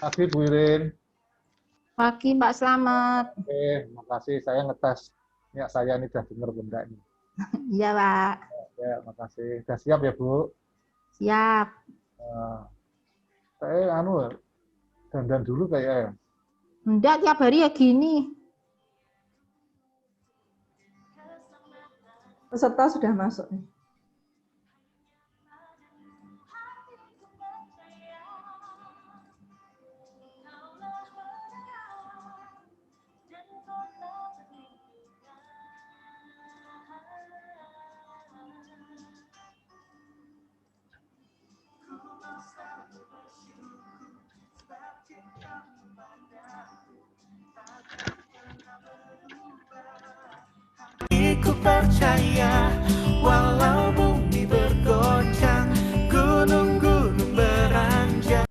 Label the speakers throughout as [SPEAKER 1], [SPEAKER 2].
[SPEAKER 1] Pagi Bu Irin.
[SPEAKER 2] Pagi Mbak Slamet.
[SPEAKER 1] Oke, makasih. Saya ngetes. Ya, saya ini udah dengar benda ini.
[SPEAKER 2] Iya Pak.
[SPEAKER 1] Ya, makasih. Udah siap ya Bu?
[SPEAKER 2] Siap.
[SPEAKER 1] Saya dandan dulu kayak ya.
[SPEAKER 2] Enggak, tiap hari ya gini.
[SPEAKER 3] Peserta sudah masuk nih.
[SPEAKER 4] Ku percaya walau bumi bergoncang, gunung-gunung beranjak.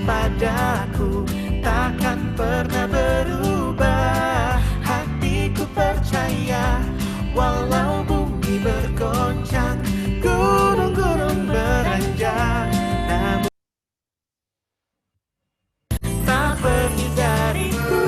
[SPEAKER 4] Padaku takkan pernah berubah. Hatiku percaya walau bumi bergoncang, gunung-gunung beranjak, namun tak pergi dariku.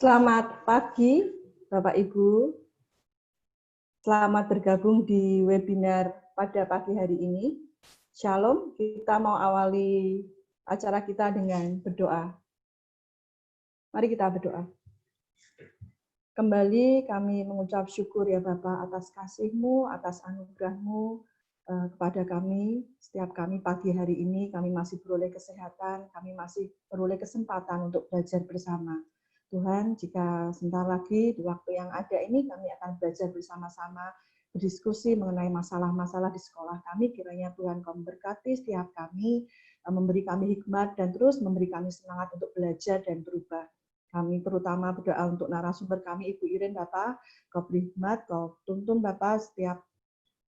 [SPEAKER 3] Selamat pagi, Bapak Ibu. Selamat bergabung di webinar pada pagi hari ini. Shalom, kita mau awali acara kita dengan berdoa. Mari kita berdoa. Kembali kami mengucap syukur ya Bapak atas kasih-Mu, atas anugerah-Mu kepada kami. Setiap kami pagi hari ini kami masih beroleh kesehatan, kami masih beroleh kesempatan untuk belajar bersama. Tuhan, jika sebentar lagi di waktu yang ada ini kami akan belajar bersama-sama, berdiskusi mengenai masalah-masalah di sekolah kami, kiranya Tuhan Kau memberkati setiap kami, memberi kami hikmat dan terus memberi kami semangat untuk belajar dan berubah. Kami terutama berdoa untuk narasumber kami, Ibu Irin, Bapak, Kau beri hikmat, Kau tuntun Bapak setiap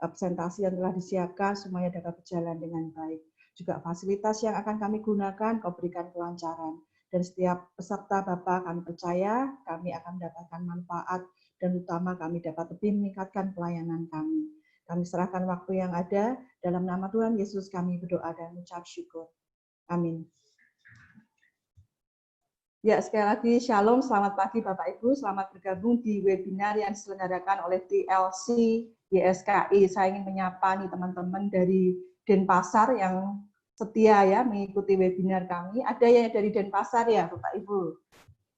[SPEAKER 3] presentasi yang telah disiapkan, semuanya dapat berjalan dengan baik. Juga fasilitas yang akan kami gunakan, Kau berikan kelancaran. Dan setiap peserta Bapak kami percaya kami akan mendapatkan manfaat dan utama kami dapat lebih meningkatkan pelayanan kami. Kami serahkan waktu yang ada dalam nama Tuhan Yesus kami berdoa dan mengucap syukur. Amin. Ya, sekali lagi shalom, selamat pagi Bapak Ibu, selamat bergabung di webinar yang diselenggarakan oleh TLC YSKI. Saya ingin menyapa nih teman-teman dari Denpasar yang setia ya mengikuti webinar kami. Ada yang dari Denpasar ya Bapak Ibu,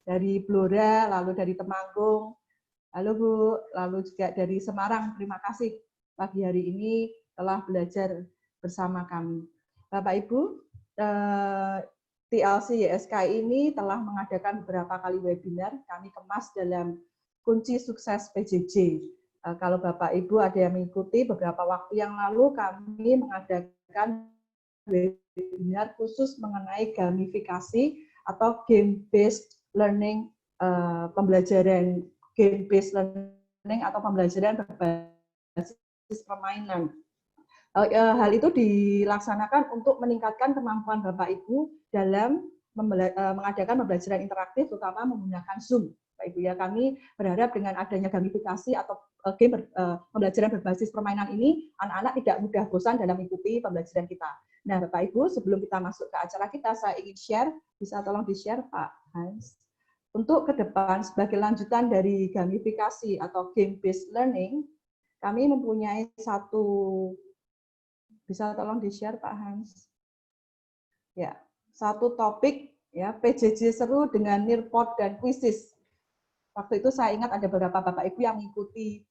[SPEAKER 3] dari Blora, lalu dari Temanggung, lalu Bu, lalu juga dari Semarang. Terima kasih pagi hari ini telah belajar bersama kami. Bapak Ibu, TLC YSKI ini telah mengadakan beberapa kali webinar. Kami kemas dalam kunci sukses PJJ. Kalau Bapak Ibu ada yang mengikuti beberapa waktu yang lalu kami mengadakan webinar khusus mengenai gamifikasi atau game-based learning, pembelajaran game-based learning atau pembelajaran berbasis permainan. Hal itu dilaksanakan untuk meningkatkan kemampuan Bapak Ibu dalam mengadakan pembelajaran interaktif, terutama menggunakan Zoom. Bapak Ibu ya, kami berharap dengan adanya gamifikasi atau game pembelajaran berbasis permainan ini, anak-anak tidak mudah bosan dalam mengikuti pembelajaran kita. Nah, Bapak Ibu, sebelum kita masuk ke acara kita, saya ingin share, bisa tolong di-share Pak Hans. Untuk ke depan, sebagai lanjutan dari gamifikasi atau game-based learning, kami mempunyai satu, bisa tolong di-share Pak Hans. Ya, satu topik ya PJJ seru dengan nirpot dan kuisis. Waktu itu saya ingat ada beberapa Bapak Ibu yang mengikuti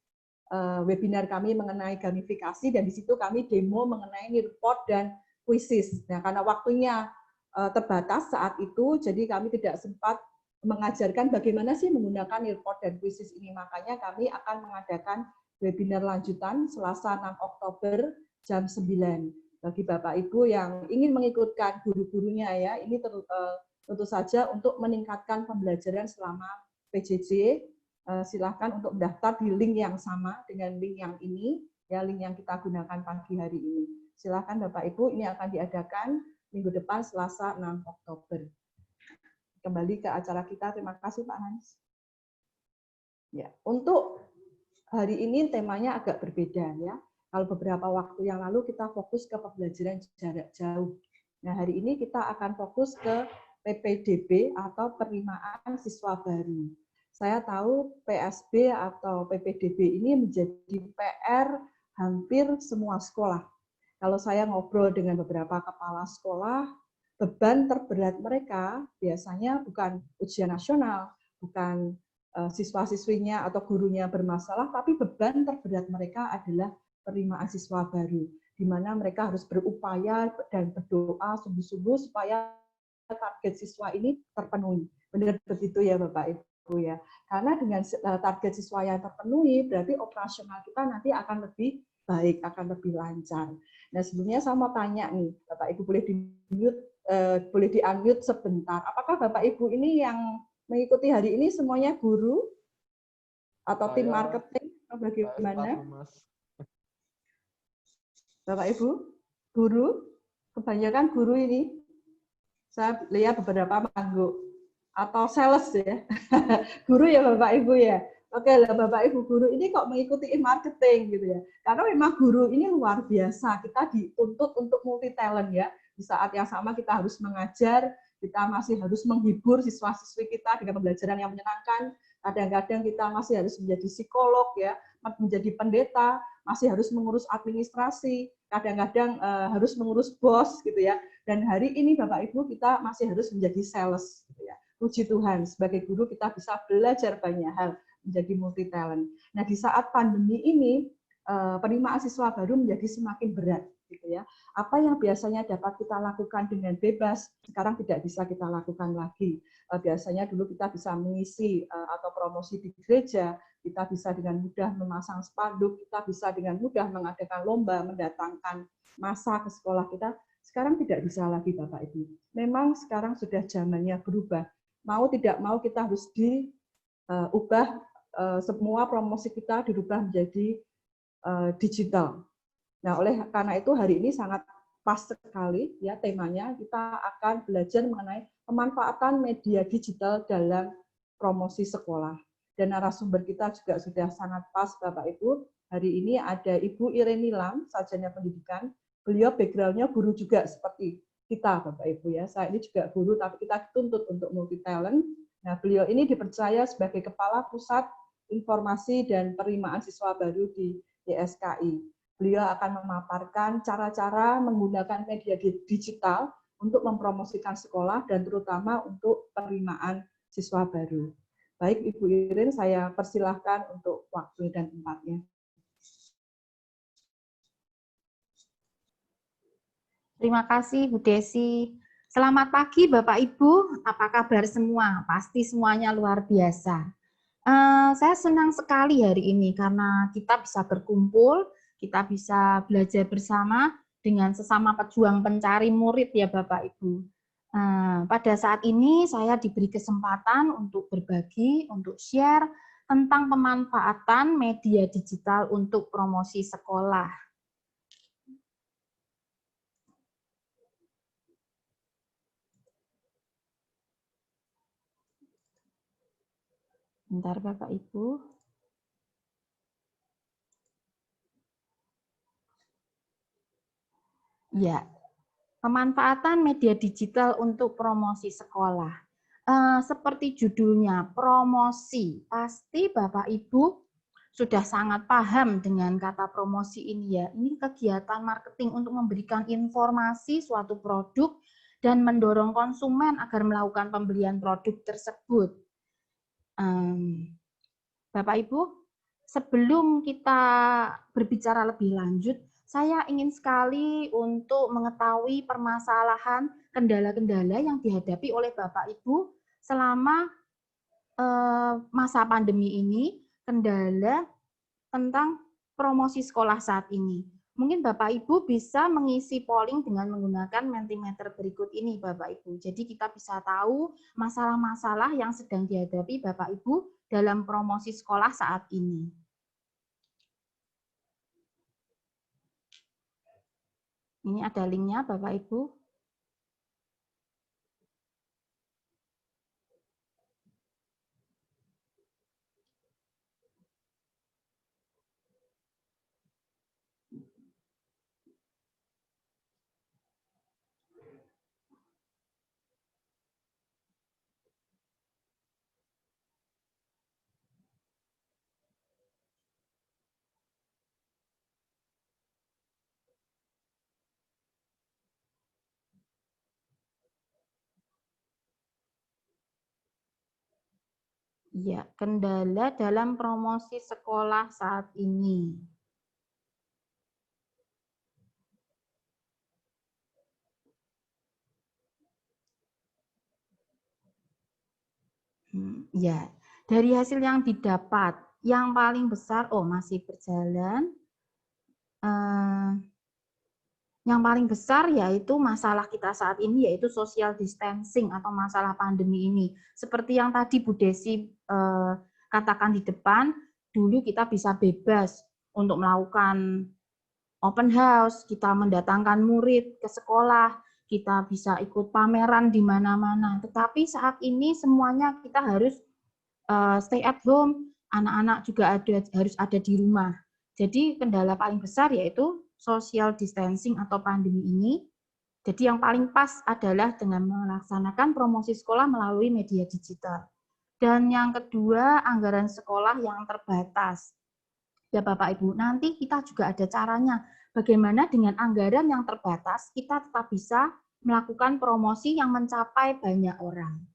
[SPEAKER 3] webinar kami mengenai gamifikasi dan di situ kami demo mengenai nirpot dan kuisis. Nah, karena waktunya terbatas saat itu, jadi kami tidak sempat mengajarkan bagaimana sih menggunakan nirpot dan kuisis ini. Makanya kami akan mengadakan webinar lanjutan Selasa 6 Oktober jam 9. Bagi Bapak Ibu yang ingin mengikutkan guru-gurunya ya, ini tentu saja untuk meningkatkan pembelajaran selama PJJ, silahkan untuk mendaftar di link yang sama dengan link yang ini, ya link yang kita gunakan pagi hari ini. Silahkan Bapak Ibu, ini akan diadakan minggu depan Selasa 6 Oktober. Kembali ke acara kita, terima kasih Pak Hans. Ya, untuk hari ini temanya agak berbeda ya. Kalau beberapa waktu yang lalu kita fokus ke pembelajaran jarak jauh. Nah, hari ini kita akan fokus ke PPDB atau penerimaan siswa baru. Saya tahu PSB atau PPDB ini menjadi PR hampir semua sekolah. Kalau saya ngobrol dengan beberapa kepala sekolah, beban terberat mereka biasanya bukan ujian nasional, bukan siswa-siswinya atau gurunya bermasalah, tapi beban terberat mereka adalah penerimaan siswa baru, di mana mereka harus berupaya dan berdoa sungguh-sungguh supaya target siswa ini terpenuhi. Benar begitu ya Bapak Ibu ya. Karena dengan target siswa yang terpenuhi, berarti operasional kita nanti akan lebih baik, akan lebih lancar. Nah, sebelumnya saya mau tanya nih, Bapak Ibu boleh di-unmute sebentar. Apakah Bapak Ibu ini yang mengikuti hari ini semuanya guru atau tim marketing atau bagaimana? Bapak Ibu, guru, kebanyakan guru ini. Saya lihat beberapa mangguk atau sales ya. Guru ya Bapak Ibu ya. Oke lah Bapak Ibu guru ini kok mengikuti marketing gitu ya. Karena memang guru ini luar biasa. Kita dituntut untuk multi talent ya. Di saat yang sama kita harus mengajar, kita masih harus menghibur siswa-siswi kita dengan pembelajaran yang menyenangkan. Kadang-kadang kita masih harus menjadi psikolog, ya, menjadi pendeta, masih harus mengurus administrasi, kadang-kadang harus mengurus bos, gitu ya. Dan hari ini Bapak Ibu kita masih harus menjadi sales, gitu ya. Puji Tuhan, sebagai guru kita bisa belajar banyak hal, menjadi multi talent. Nah, di saat pandemi ini penerimaan siswa baru menjadi semakin berat, gitu ya. Apa yang biasanya dapat kita lakukan dengan bebas, sekarang tidak bisa kita lakukan lagi. Biasanya dulu kita bisa mengisi atau promosi di gereja, kita bisa dengan mudah memasang spanduk, kita bisa dengan mudah mengadakan lomba, mendatangkan massa ke sekolah kita. Sekarang tidak bisa lagi Bapak Ibu. Memang sekarang sudah zamannya berubah. Mau tidak mau kita harus diubah, semua promosi kita dirubah menjadi digital. Nah, oleh karena itu hari ini sangat pas sekali ya temanya, kita akan belajar mengenai pemanfaatan media digital dalam promosi sekolah. Dan narasumber kita juga sudah sangat pas Bapak Ibu. Hari ini ada Ibu Ireni Lam, sarjana pendidikan. Beliau background-nya guru juga seperti kita Bapak Ibu ya. Saya ini juga guru tapi kita dituntut untuk multi talent. Nah, beliau ini dipercaya sebagai Kepala Pusat Informasi dan Penerimaan Siswa Baru di YSKI. Beliau akan memaparkan cara-cara menggunakan media digital untuk mempromosikan sekolah dan terutama untuk penerimaan siswa baru. Baik Ibu Irin, saya persilahkan untuk waktu dan tempatnya.
[SPEAKER 2] Terima kasih Bu Desi. Selamat pagi Bapak Ibu, apa kabar semua? Pasti semuanya luar biasa. Saya senang sekali hari ini karena kita bisa berkumpul, kita bisa belajar bersama dengan sesama pejuang pencari murid ya Bapak Ibu. Pada saat ini saya diberi kesempatan untuk berbagi, untuk share tentang pemanfaatan media digital untuk promosi sekolah. Bentar Bapak Ibu. Ya, pemanfaatan media digital untuk promosi sekolah. Seperti judulnya, promosi. Pasti Bapak Ibu sudah sangat paham dengan kata promosi ini ya. Ini kegiatan marketing untuk memberikan informasi suatu produk dan mendorong konsumen agar melakukan pembelian produk tersebut. Bapak Ibu, sebelum kita berbicara lebih lanjut, saya ingin sekali untuk mengetahui permasalahan kendala-kendala yang dihadapi oleh Bapak Ibu selama masa pandemi ini, kendala tentang promosi sekolah saat ini. Mungkin Bapak Ibu bisa mengisi polling dengan menggunakan Mentimeter berikut ini Bapak Ibu. Jadi kita bisa tahu masalah-masalah yang sedang dihadapi Bapak Ibu dalam promosi sekolah saat ini. Ini ada linknya Bapak Ibu. Ya, kendala dalam promosi sekolah saat ini. Ya, dari hasil yang didapat, yang paling besar, masih berjalan. Yang paling besar yaitu masalah kita saat ini yaitu social distancing atau masalah pandemi ini. Seperti yang tadi Bu Desi katakan di depan, dulu kita bisa bebas untuk melakukan open house, kita mendatangkan murid ke sekolah, kita bisa ikut pameran di mana-mana. Tetapi saat ini semuanya kita harus stay at home, anak-anak juga harus ada di rumah. Jadi kendala paling besar yaitu social distancing atau pandemi ini. Jadi yang paling pas adalah dengan melaksanakan promosi sekolah melalui media digital. Dan yang kedua, anggaran sekolah yang terbatas. Ya Bapak Ibu, nanti kita juga ada caranya. Bagaimana dengan anggaran yang terbatas, kita tetap bisa melakukan promosi yang mencapai banyak orang.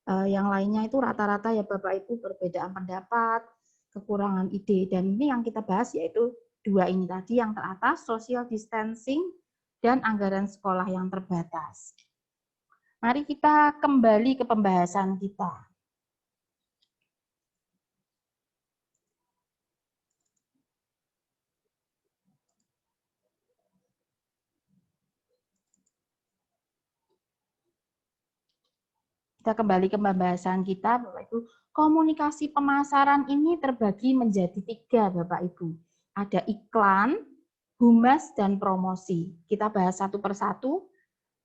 [SPEAKER 2] Yang lainnya itu rata-rata ya Bapak Ibu perbedaan pendapat, kekurangan ide, dan ini yang kita bahas yaitu dua ini tadi, yang teratas social distancing dan anggaran sekolah yang terbatas. Mari kita kembali ke pembahasan kita. Kita kembali ke pembahasan kita, Bapak Ibu. Komunikasi pemasaran ini terbagi menjadi 3, Bapak Ibu. Ada iklan, humas, dan promosi. Kita bahas satu persatu.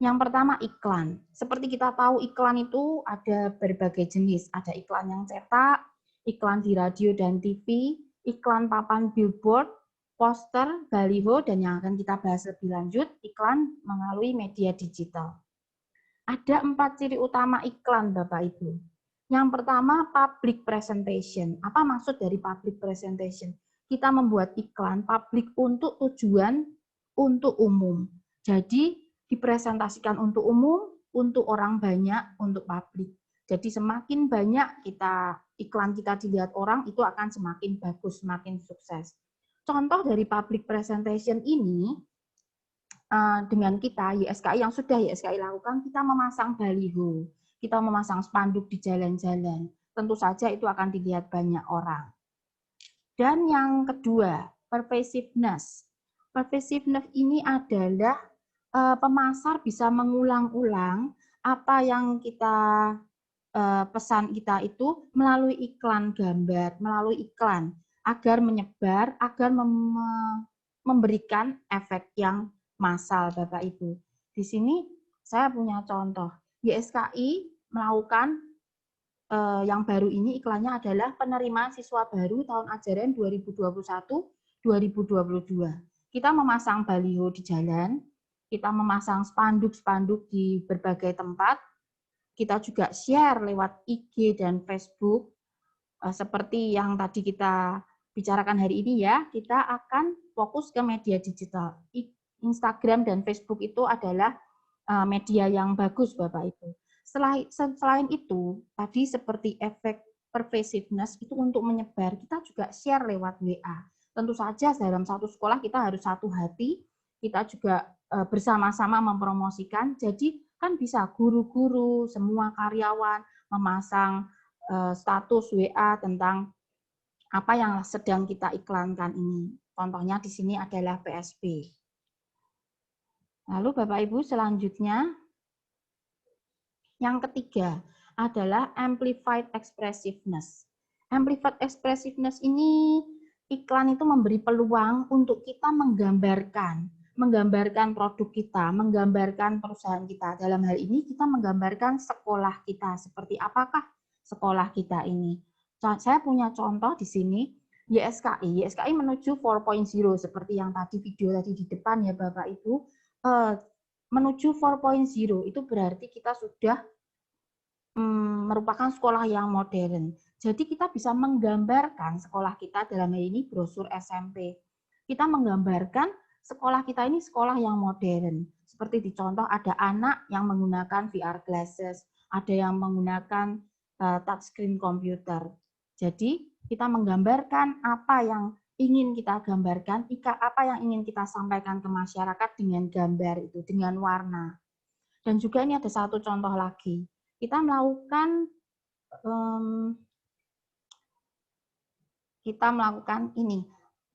[SPEAKER 2] Yang pertama iklan. Seperti kita tahu iklan itu ada berbagai jenis. Ada iklan yang cetak, iklan di radio dan TV, iklan papan billboard, poster, baliho, dan yang akan kita bahas lebih lanjut, iklan melalui media digital. Ada 4 ciri utama iklan, Bapak Ibu. Yang pertama, public presentation. Apa maksud dari public presentation? Kita membuat iklan publik untuk tujuan untuk umum. Jadi, dipresentasikan untuk umum, untuk orang banyak, untuk publik. Jadi, semakin banyak iklan kita dilihat orang, itu akan semakin bagus, semakin sukses. Contoh dari public presentation ini, dengan kita, YSKI yang sudah YSKI lakukan, kita memasang baliho, kita memasang spanduk di jalan-jalan. Tentu saja itu akan dilihat banyak orang. Dan yang kedua, pervasiveness. Pervasiveness ini adalah pemasar bisa mengulang-ulang apa yang kita pesan kita itu melalui iklan gambar, melalui iklan, agar menyebar, agar memberikan efek yang massal, Bapak Ibu. Di sini saya punya contoh. YSKI melakukan yang baru ini iklannya adalah penerimaan siswa baru tahun ajaran 2021-2022. Kita memasang baliho di jalan, kita memasang spanduk-spanduk di berbagai tempat, kita juga share lewat IG dan Facebook, seperti yang tadi kita bicarakan hari ini ya, kita akan fokus ke media digital. Instagram dan Facebook itu adalah media yang bagus, Bapak Ibu. Selain itu, tadi seperti efek pervasiveness itu untuk menyebar, kita juga share lewat WA. Tentu saja dalam satu sekolah kita harus satu hati, kita juga bersama-sama mempromosikan. Jadi kan bisa guru-guru, semua karyawan memasang status WA tentang apa yang sedang kita iklankan ini. Contohnya di sini adalah PSB. Lalu Bapak Ibu selanjutnya, yang ketiga adalah amplified expressiveness. Amplified expressiveness ini, iklan itu memberi peluang untuk kita menggambarkan produk kita, menggambarkan perusahaan kita. Dalam hal ini kita menggambarkan sekolah kita, seperti apakah sekolah kita ini. Saya punya contoh di sini, YSKI menuju 4.0, seperti yang tadi video tadi di depan ya Bapak Ibu. Menuju 4.0 itu berarti kita sudah merupakan sekolah yang modern. Jadi kita bisa menggambarkan sekolah kita, dalam hal ini brosur SMP. Kita menggambarkan sekolah kita ini sekolah yang modern. Seperti di contoh ada anak yang menggunakan VR glasses, ada yang menggunakan touchscreen komputer. Jadi kita menggambarkan apa yang ingin kita gambarkan, apa yang ingin kita sampaikan ke masyarakat dengan gambar itu, dengan warna. Dan juga ini ada satu contoh lagi. Kita melakukan ini,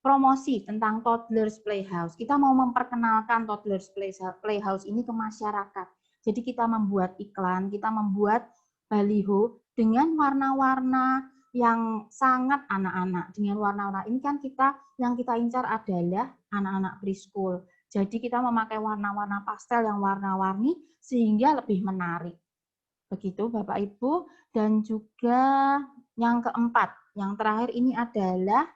[SPEAKER 2] promosi tentang Toddlers Playhouse. Kita mau memperkenalkan Toddlers Playhouse ini ke masyarakat. Jadi kita membuat iklan, kita membuat baliho dengan warna-warna yang sangat anak-anak. Dengan warna-warna ini kan yang kita incar adalah anak-anak preschool. Jadi kita memakai warna-warna pastel yang warna-warni sehingga lebih menarik. Begitu Bapak Ibu. Dan juga yang keempat, yang terakhir ini adalah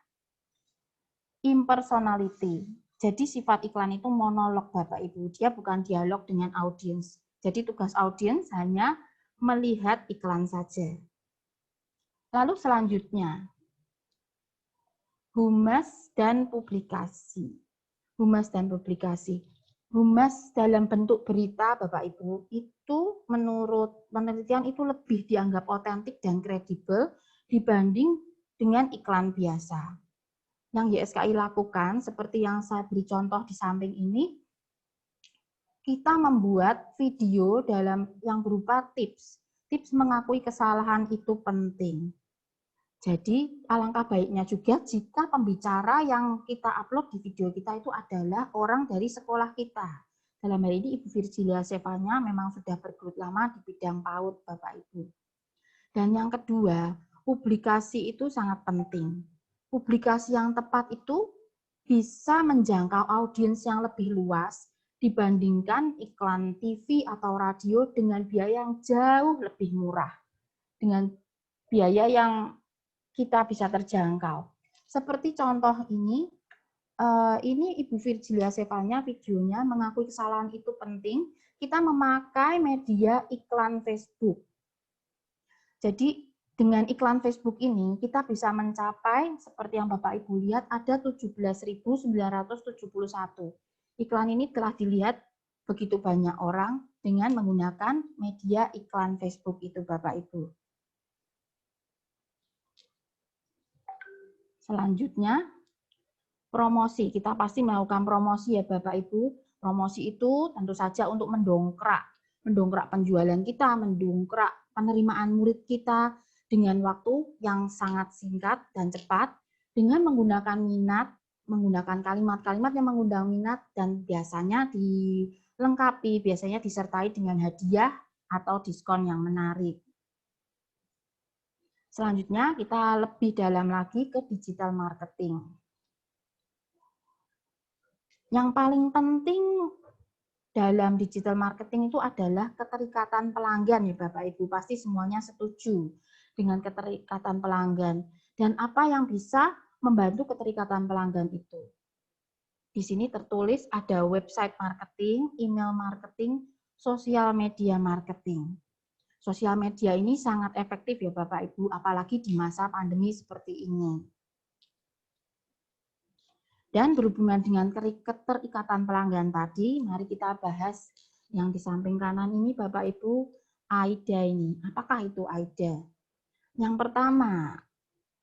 [SPEAKER 2] impersonality. Jadi sifat iklan itu monolog Bapak Ibu, dia bukan dialog dengan audiens. Jadi tugas audiens hanya melihat iklan saja. Lalu selanjutnya, humas dan publikasi. Humas dan publikasi. Humas dalam bentuk berita, Bapak Ibu, itu menurut penelitian itu lebih dianggap otentik dan kredibel dibanding dengan iklan biasa. Yang YSKI lakukan, seperti yang saya beri contoh di samping ini, kita membuat video dalam yang berupa tips. Tips mengakui kesalahan itu penting. Jadi alangkah baiknya juga jika pembicara yang kita upload di video kita itu adalah orang dari sekolah kita. Dalam hal ini Ibu Virgilia Sevanya memang sudah bergelut lama di bidang PAUD, Bapak Ibu. Dan yang kedua, publikasi itu sangat penting. Publikasi yang tepat itu bisa menjangkau audiens yang lebih luas dibandingkan iklan TV atau radio dengan biaya yang jauh lebih murah. Dengan biaya yang kita bisa terjangkau. Seperti contoh ini Ibu Virgilia Sevanya videonya mengakui kesalahan itu penting. Kita memakai media iklan Facebook. Jadi dengan iklan Facebook ini kita bisa mencapai seperti yang Bapak Ibu lihat ada 17.971. Iklan ini telah dilihat begitu banyak orang dengan menggunakan media iklan Facebook itu Bapak Ibu. Selanjutnya, promosi. Kita pasti melakukan promosi ya Bapak Ibu. Promosi itu tentu saja untuk mendongkrak penjualan kita, mendongkrak penerimaan murid kita dengan waktu yang sangat singkat dan cepat, dengan menggunakan kalimat-kalimat yang mengundang minat dan biasanya dilengkapi, biasanya disertai dengan hadiah atau diskon yang menarik. Selanjutnya kita lebih dalam lagi ke digital marketing. Yang paling penting dalam digital marketing itu adalah keterikatan pelanggan ya Bapak Ibu. Pasti semuanya setuju dengan keterikatan pelanggan. Dan apa yang bisa membantu keterikatan pelanggan itu. Di sini tertulis ada website marketing, email marketing, sosial media marketing. Sosial media ini sangat efektif ya Bapak Ibu, apalagi di masa pandemi seperti ini. Dan berhubungan dengan keterikatan pelanggan tadi, mari kita bahas yang di samping kanan ini Bapak Ibu, AIDA ini. Apakah itu AIDA? Yang pertama,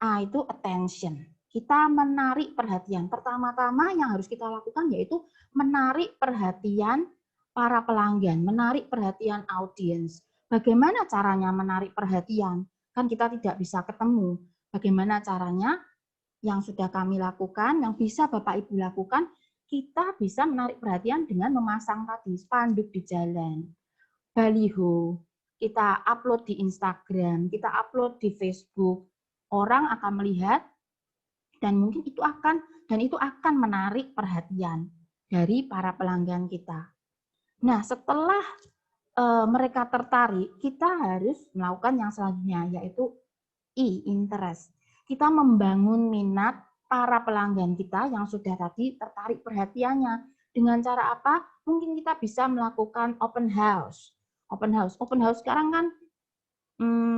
[SPEAKER 2] A itu attention. Kita menarik perhatian. Pertama-tama yang harus kita lakukan yaitu menarik perhatian para pelanggan, menarik perhatian audiens. Bagaimana caranya menarik perhatian? Kan kita tidak bisa ketemu. Bagaimana caranya? Yang sudah kami lakukan, yang bisa Bapak Ibu lakukan, kita bisa menarik perhatian dengan memasang tadi spanduk di jalan, baliho, kita upload di Instagram, kita upload di Facebook. Orang akan melihat dan mungkin itu akan menarik perhatian dari para pelanggan kita. Nah, setelah mereka tertarik, kita harus melakukan yang selanjutnya, yaitu interest. Kita membangun minat para pelanggan kita yang sudah tadi tertarik perhatiannya. Dengan cara apa? Mungkin kita bisa melakukan open house. Open house sekarang kan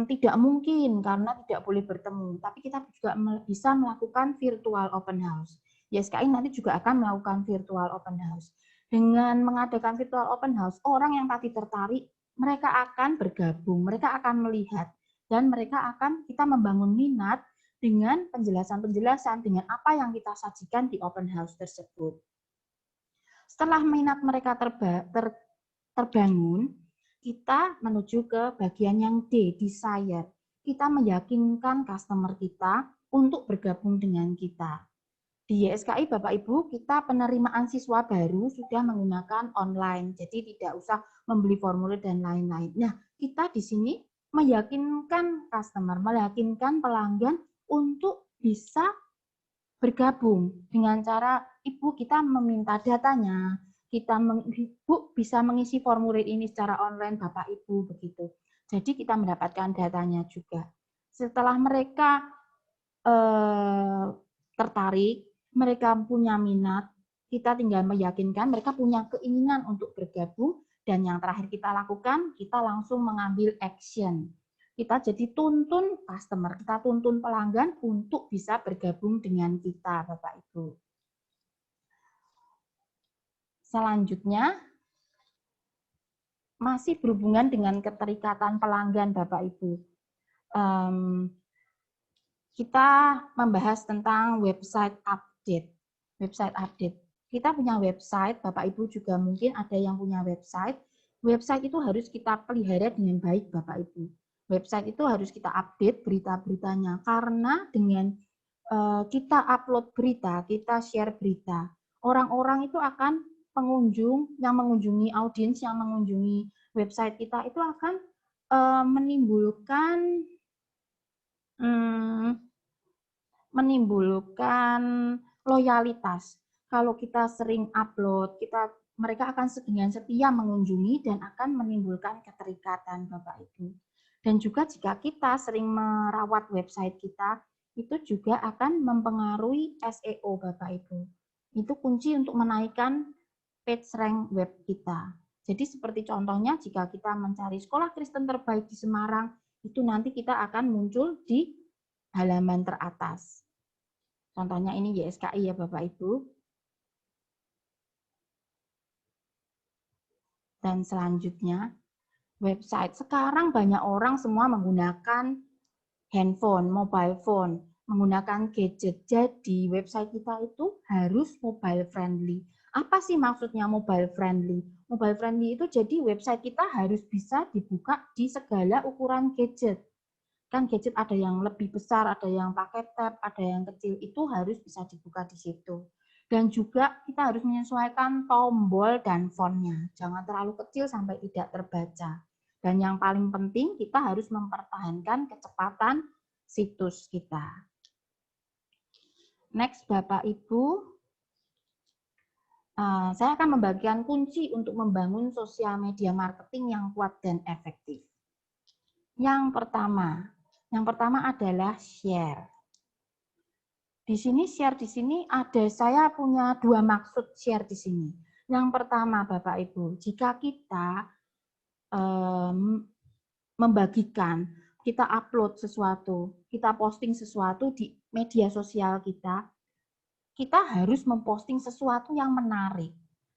[SPEAKER 2] tidak mungkin karena tidak boleh bertemu. Tapi kita juga bisa melakukan virtual open house. YSKI nanti juga akan melakukan virtual open house. Dengan mengadakan virtual open house, orang yang tadi tertarik, mereka akan bergabung, mereka akan melihat, dan mereka akan kita membangun minat dengan penjelasan-penjelasan dengan apa yang kita sajikan di open house tersebut. Setelah minat mereka terbangun, kita menuju ke bagian yang D, desire. Kita meyakinkan customer kita untuk bergabung dengan kita. Di YSKI Bapak Ibu, kita penerimaan siswa baru sudah menggunakan online, jadi tidak usah membeli formulir dan lain-lain. Nah, kita di sini meyakinkan customer, meyakinkan pelanggan untuk bisa bergabung dengan cara Ibu kita meminta datanya, Ibu bisa mengisi formulir ini secara online Bapak Ibu begitu. Jadi kita mendapatkan datanya juga. Setelah mereka tertarik, mereka punya minat, Kita tinggal meyakinkan mereka punya keinginan untuk bergabung, dan yang terakhir kita lakukan, kita langsung mengambil action. Kita jadi tuntun customer, kita tuntun pelanggan untuk bisa bergabung dengan kita, Bapak Ibu. Selanjutnya, masih berhubungan dengan keterikatan pelanggan, Bapak Ibu. Kita membahas tentang website update. Website update. Kita punya website, Bapak Ibu juga mungkin ada yang punya website. Website itu harus kita pelihara dengan baik, Bapak Ibu. Website itu harus kita update berita-beritanya, karena dengan kita upload berita, kita share berita, orang-orang itu akan pengunjung yang mengunjungi, audiens yang mengunjungi website kita itu akan menimbulkan loyalitas. Kalau kita sering upload, mereka akan dengan setia mengunjungi dan akan menimbulkan keterikatan, Bapak Ibu. Dan juga jika kita sering merawat website kita, itu juga akan mempengaruhi SEO, Bapak Ibu. Itu kunci untuk menaikkan page rank web kita. Jadi seperti contohnya, jika kita mencari sekolah Kristen terbaik di Semarang, itu nanti kita akan muncul di halaman teratas. Contohnya ini YSKI ya Bapak Ibu. Dan selanjutnya, website. Sekarang banyak orang semua menggunakan handphone, mobile phone, menggunakan gadget. Jadi website kita itu harus mobile friendly. Apa sih maksudnya mobile friendly? Mobile friendly itu jadi website kita harus bisa dibuka di segala ukuran gadget. Kan gadget ada yang lebih besar, ada yang pakai tab, ada yang kecil, itu harus bisa dibuka di situ. Dan juga kita harus menyesuaikan tombol dan fontnya. Jangan terlalu kecil sampai tidak terbaca. Dan yang paling penting, kita harus mempertahankan kecepatan situs kita. Next, Bapak Ibu. Saya akan membagikan kunci untuk membangun sosial media marketing yang kuat dan efektif. Yang pertama adalah share. Di sini share di sini saya punya dua maksud share di sini. Yang pertama, Bapak Ibu, jika kita membagikan, kita upload sesuatu, kita posting sesuatu di media sosial kita harus memposting sesuatu yang menarik.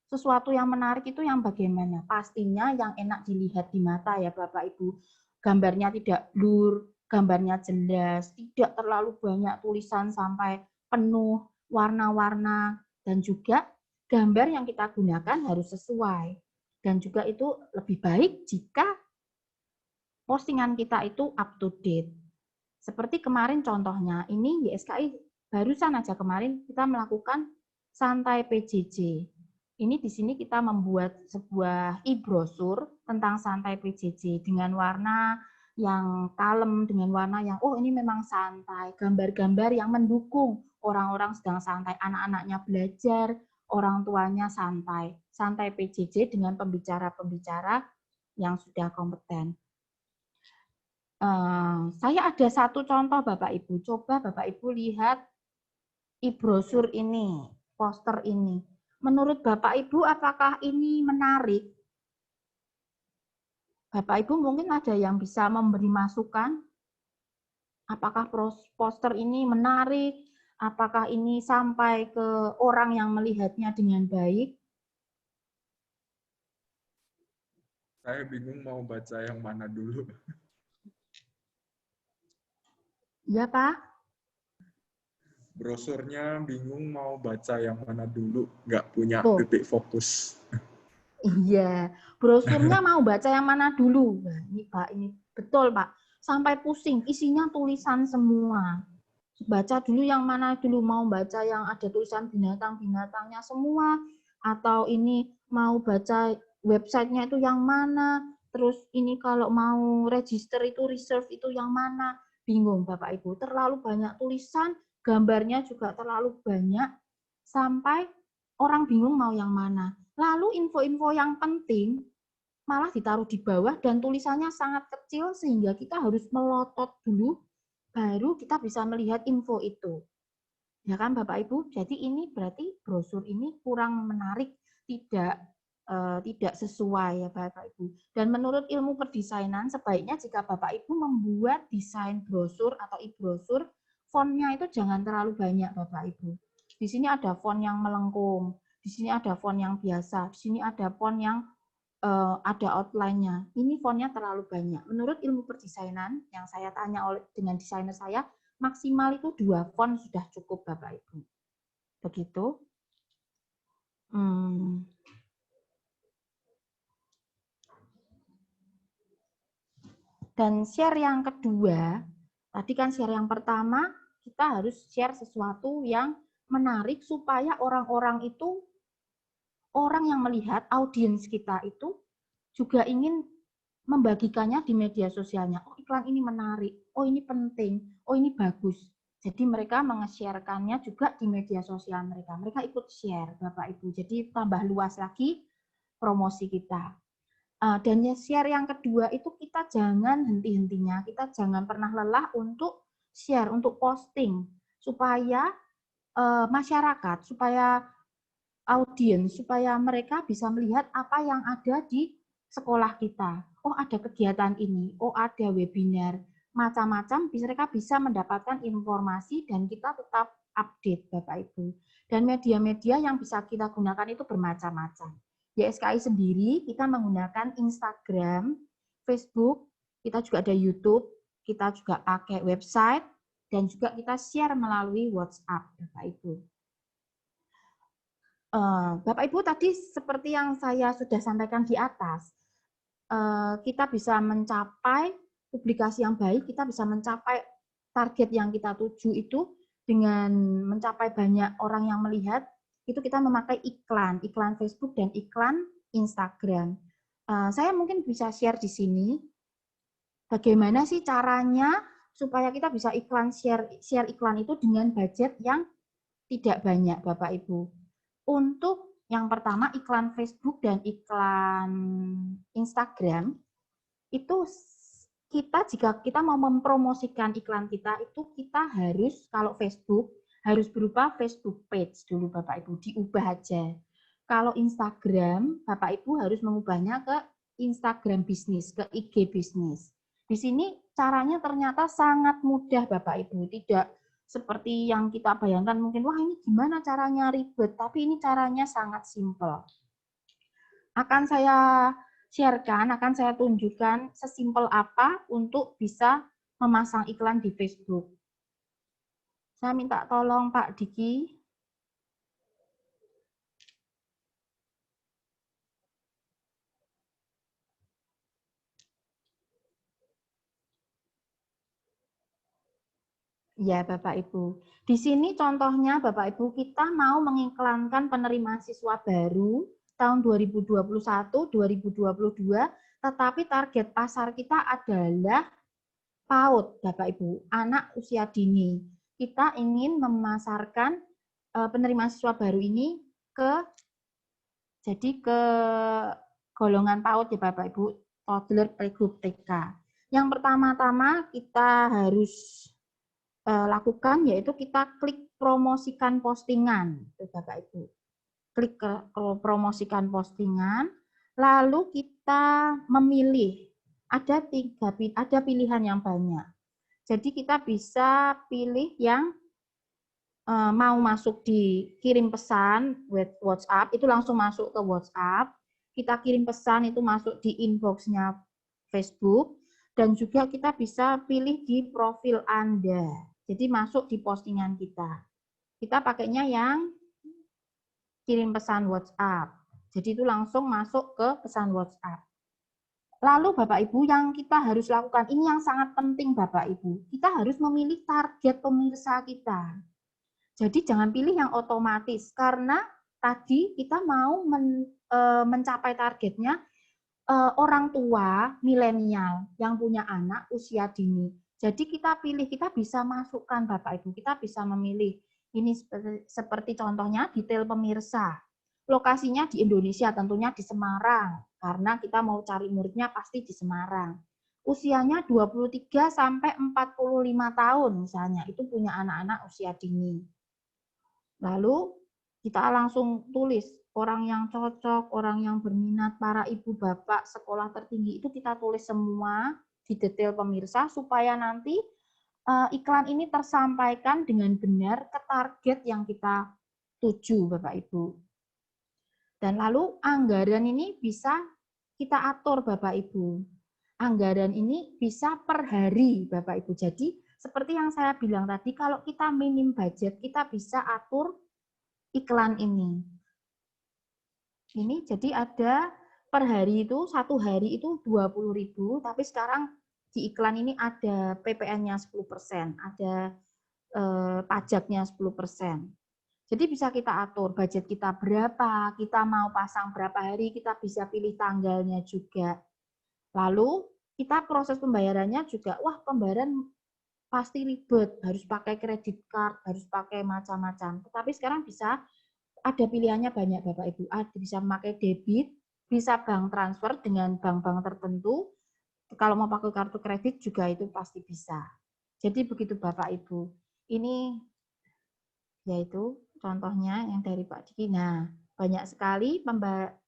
[SPEAKER 2] Sesuatu yang menarik itu yang bagaimana? Pastinya yang enak dilihat di mata ya Bapak Ibu. Gambarnya tidak blur, gambarnya jelas, tidak terlalu banyak tulisan sampai penuh, warna-warna, dan juga gambar yang kita gunakan harus sesuai. Dan juga itu lebih baik jika postingan kita itu up to date. Seperti kemarin contohnya, ini YSKI barusan aja kemarin kita melakukan santai PJJ. Ini di sini kita membuat sebuah e-brosur tentang santai PJJ dengan warna yang kalem, dengan warna yang ini memang santai, gambar-gambar yang mendukung orang-orang sedang santai, anak-anaknya belajar, orang tuanya santai. Santai PJJ dengan pembicara-pembicara yang sudah kompeten. Saya ada satu contoh Bapak Ibu. Coba Bapak Ibu lihat e-brosur ini, poster ini. Menurut Bapak Ibu, apakah ini menarik? Bapak Ibu mungkin ada yang bisa memberi masukan. Apakah poster ini menarik? Apakah ini sampai ke orang yang melihatnya dengan baik?
[SPEAKER 5] Saya bingung mau baca yang mana dulu.
[SPEAKER 2] Ya, Pak.
[SPEAKER 5] Brosurnya bingung mau baca yang mana dulu, nggak punya titik fokus.
[SPEAKER 2] Iya, brosurnya mau baca yang mana dulu? Nah, ini Pak, ini betul Pak. Sampai pusing, isinya tulisan semua. Baca dulu yang mana dulu, mau baca yang ada tulisan binatang-binatangnya semua, atau ini mau baca websitenya itu yang mana, terus ini kalau mau register itu reserve itu yang mana, bingung Bapak Ibu. Terlalu banyak tulisan, gambarnya juga terlalu banyak, sampai orang bingung mau yang mana. Lalu info-info yang penting malah ditaruh di bawah dan tulisannya sangat kecil sehingga kita harus melotot dulu baru kita bisa melihat info itu. Ya kan Bapak Ibu? Jadi ini berarti brosur ini kurang menarik, tidak sesuai ya Bapak Ibu. Dan menurut ilmu perdesainan sebaiknya jika Bapak Ibu membuat desain brosur atau e-brosur, fontnya itu jangan terlalu banyak Bapak Ibu. Di sini ada font yang melengkung, di sini ada font yang biasa, di sini ada font yang ada outline-nya. Ini fontnya terlalu banyak. Menurut ilmu perdesainan yang saya tanya dengan desainer saya, maksimal itu 2 font sudah cukup Bapak Ibu. Begitu. Dan share yang kedua, tadi kan share yang pertama, kita harus share sesuatu yang menarik supaya orang-orang itu, orang yang melihat, audiens kita itu juga ingin membagikannya di media sosialnya. Oh, iklan ini menarik, oh ini penting, oh ini bagus. Jadi mereka menge-share-kannya juga di media sosial mereka. Mereka ikut share, Bapak Ibu. Jadi tambah luas lagi promosi kita. Dan share yang kedua itu kita jangan henti-hentinya, kita jangan pernah lelah untuk share, untuk posting, supaya masyarakat, supaya audiens, supaya mereka bisa melihat apa yang ada di sekolah kita. Oh ada kegiatan ini, oh ada webinar, macam-macam, mereka bisa mendapatkan informasi dan kita tetap update Bapak Ibu. Dan media-media yang bisa kita gunakan itu bermacam-macam. YSKI sendiri kita menggunakan Instagram, Facebook, kita juga ada YouTube, kita juga pakai website, dan juga kita share melalui WhatsApp, Bapak Ibu. Bapak Ibu tadi seperti yang saya sudah sampaikan di atas, kita bisa mencapai publikasi yang baik, kita bisa mencapai target yang kita tuju itu dengan mencapai banyak orang yang melihat, itu kita memakai iklan Facebook dan iklan Instagram. Saya mungkin bisa share di sini, bagaimana sih caranya supaya kita bisa share iklan itu dengan budget yang tidak banyak Bapak Ibu. Untuk yang pertama iklan Facebook dan iklan Instagram, itu jika kita mau mempromosikan iklan kita, itu kita harus, kalau Facebook, harus berupa Facebook page dulu Bapak Ibu, diubah aja. Kalau Instagram, Bapak Ibu harus mengubahnya ke Instagram bisnis, ke IG bisnis. Di sini caranya ternyata sangat mudah Bapak Ibu, tidak seperti yang kita bayangkan mungkin, wah ini gimana caranya ribet, tapi ini caranya sangat simpel. Akan saya sharekan, akan saya tunjukkan sesimpel apa untuk bisa memasang iklan di Facebook. Saya minta tolong Pak Diki. Ya Bapak Ibu. Di sini contohnya Bapak Ibu, kita mau mengiklankan penerimaan siswa baru tahun 2021-2022, tetapi target pasar kita adalah PAUD Bapak Ibu, anak usia dini. Kita ingin memasarkan penerimaan siswa baru ini ke golongan PAUD ya Bapak Ibu, toddler playgroup TK. Yang pertama-tama kita harus lakukan yaitu kita klik promosikan postingan, Bapak Ibu. Klik ke promosikan postingan, lalu kita memilih, ada pilihan yang banyak. Jadi kita bisa pilih yang mau masuk di kirim pesan WhatsApp, itu langsung masuk ke WhatsApp. Kita kirim pesan itu masuk di inbox-nya Facebook, dan juga kita bisa pilih di profil Anda. Jadi masuk di postingan kita. Kita pakainya yang kirim pesan WhatsApp. Jadi itu langsung masuk ke pesan WhatsApp. Lalu Bapak Ibu yang kita harus lakukan, ini yang sangat penting Bapak Ibu, kita harus memilih target pemirsa kita. Jadi jangan pilih yang otomatis, karena tadi kita mau mencapai targetnya orang tua milenial yang punya anak usia dini. Jadi kita pilih, kita bisa masukkan Bapak Ibu, kita bisa memilih. Ini seperti contohnya detail pemirsa. Lokasinya di Indonesia, tentunya di Semarang, karena kita mau cari muridnya pasti di Semarang. Usianya 23 sampai 45 tahun misalnya, itu punya anak-anak usia dini. Lalu kita langsung tulis orang yang cocok, orang yang berminat, para ibu bapak sekolah tertinggi itu kita tulis semua di detail pemirsa supaya nanti iklan ini tersampaikan dengan benar ke target yang kita tuju Bapak Ibu. Dan lalu anggaran ini bisa kita atur Bapak Ibu. Anggaran ini bisa per hari Bapak Ibu. Jadi seperti yang saya bilang tadi, kalau kita minim budget, kita bisa atur iklan ini. Ini jadi ada per hari itu, satu hari itu 20.000, tapi sekarang di iklan ini ada PPN-nya 10%, ada pajaknya 10%. Jadi bisa kita atur budget kita berapa, kita mau pasang berapa hari, kita bisa pilih tanggalnya juga. Lalu kita proses pembayarannya juga, wah pembayaran pasti ribet, harus pakai kredit card, harus pakai macam-macam. Tetapi sekarang bisa ada pilihannya banyak Bapak Ibu. Bisa memakai debit, bisa bank transfer dengan bank-bank tertentu. Kalau mau pakai kartu kredit juga itu pasti bisa. Jadi begitu Bapak Ibu. Ini yaitu contohnya yang dari Pak Diki. Nah, banyak sekali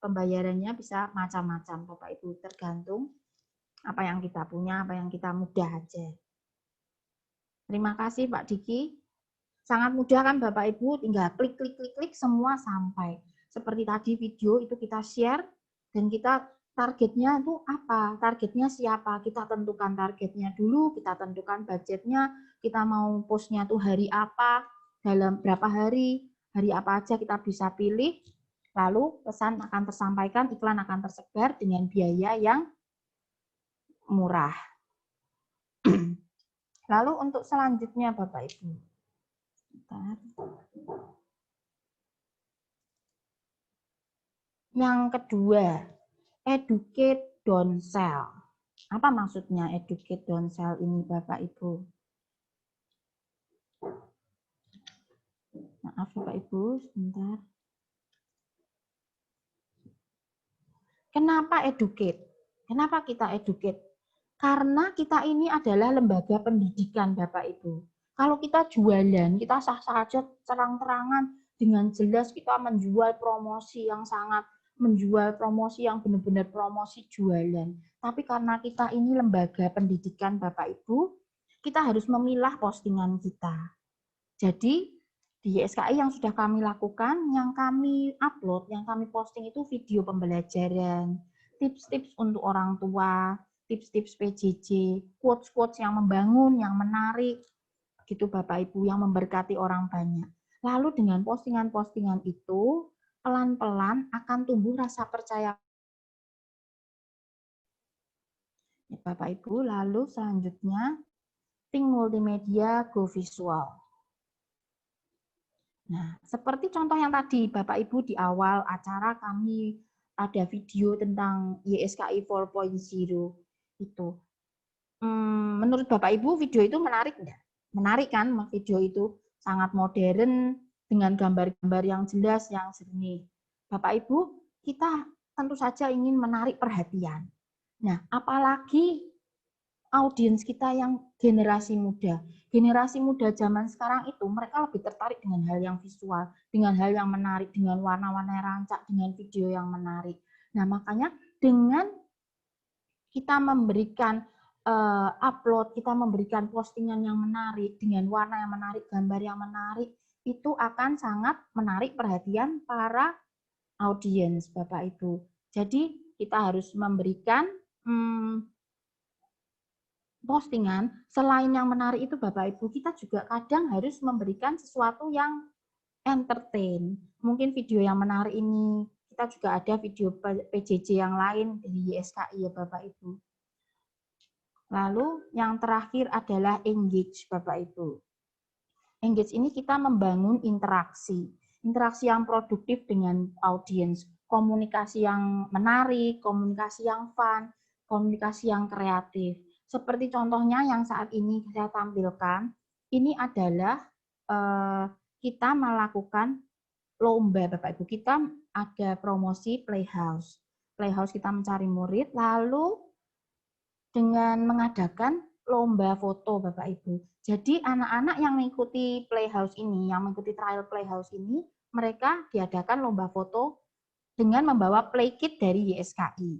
[SPEAKER 2] pembayarannya bisa macam-macam Bapak Ibu, tergantung apa yang kita punya, apa yang kita mudah aja. Terima kasih Pak Diki. Sangat mudah kan Bapak Ibu, tinggal klik semua sampai. Seperti tadi video itu kita share dan kita targetnya itu apa? Targetnya siapa? Kita tentukan targetnya dulu, kita tentukan budgetnya, kita mau postnya tuh hari apa, dalam berapa hari apa aja kita bisa pilih, lalu pesan akan tersampaikan, iklan akan tersebar dengan biaya yang murah. Lalu untuk selanjutnya Bapak Ibu. Yang kedua, educate, don't sell. Apa maksudnya educate, don't sell ini Bapak Ibu? Maaf Bapak Ibu, sebentar. Kenapa educate? Kenapa kita educate? Karena kita ini adalah lembaga pendidikan Bapak Ibu. Kalau kita jualan, kita sah-sah aja terang-terangan dengan jelas kita menjual promosi yang benar-benar promosi jualan. Tapi karena kita ini lembaga pendidikan Bapak Ibu, kita harus memilah postingan kita. Jadi di YSKI yang sudah kami lakukan, yang kami upload, yang kami posting itu video pembelajaran, tips-tips untuk orang tua, tips-tips PJJ, quotes-quotes yang membangun, yang menarik, gitu Bapak Ibu, yang memberkati orang banyak. Lalu dengan postingan-postingan itu, pelan-pelan akan tumbuh rasa percaya. Ya, Bapak Ibu, lalu selanjutnya, think multimedia, go visual. Nah, seperti contoh yang tadi Bapak Ibu di awal acara kami ada video tentang YSKI 4.0 itu. Menurut Bapak Ibu video itu menarik enggak? Menarik kan video itu? Sangat modern dengan gambar-gambar yang jelas, yang jernih. Bapak Ibu, kita tentu saja ingin menarik perhatian. Nah, apalagi audiens kita yang generasi muda. Generasi muda zaman sekarang itu mereka lebih tertarik dengan hal yang visual, dengan hal yang menarik, dengan warna-warna rancak, dengan video yang menarik. Nah, makanya dengan kita memberikan upload, kita memberikan postingan yang menarik, dengan warna yang menarik, gambar yang menarik, itu akan sangat menarik perhatian para audiens, Bapak Ibu. Jadi, kita harus memberikan postingan, selain yang menarik itu Bapak Ibu, kita juga kadang harus memberikan sesuatu yang entertain. Mungkin video yang menarik ini, kita juga ada video PJJ yang lain dari YSKI ya Bapak Ibu. Lalu yang terakhir adalah engage Bapak Ibu. Engage ini kita membangun interaksi. Interaksi yang produktif dengan audiens, komunikasi yang menarik, komunikasi yang fun, komunikasi yang kreatif. Seperti contohnya yang saat ini saya tampilkan, ini adalah kita melakukan lomba Bapak Ibu. Kita ada promosi Playhouse. Playhouse kita mencari murid, lalu dengan mengadakan lomba foto Bapak Ibu. Jadi anak-anak yang mengikuti Playhouse ini, yang mengikuti trial Playhouse ini, mereka diadakan lomba foto dengan membawa play kit dari YSKI.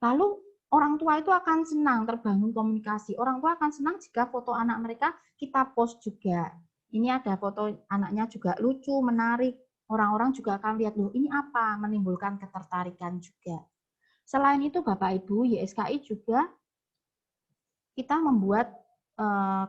[SPEAKER 2] Lalu orang tua itu akan senang terbangun komunikasi. Orang tua akan senang jika foto anak mereka kita post juga. Ini ada foto anaknya juga lucu, menarik. Orang-orang juga akan lihat, loh ini apa? Menimbulkan ketertarikan juga. Selain itu Bapak Ibu, YSKI juga kita membuat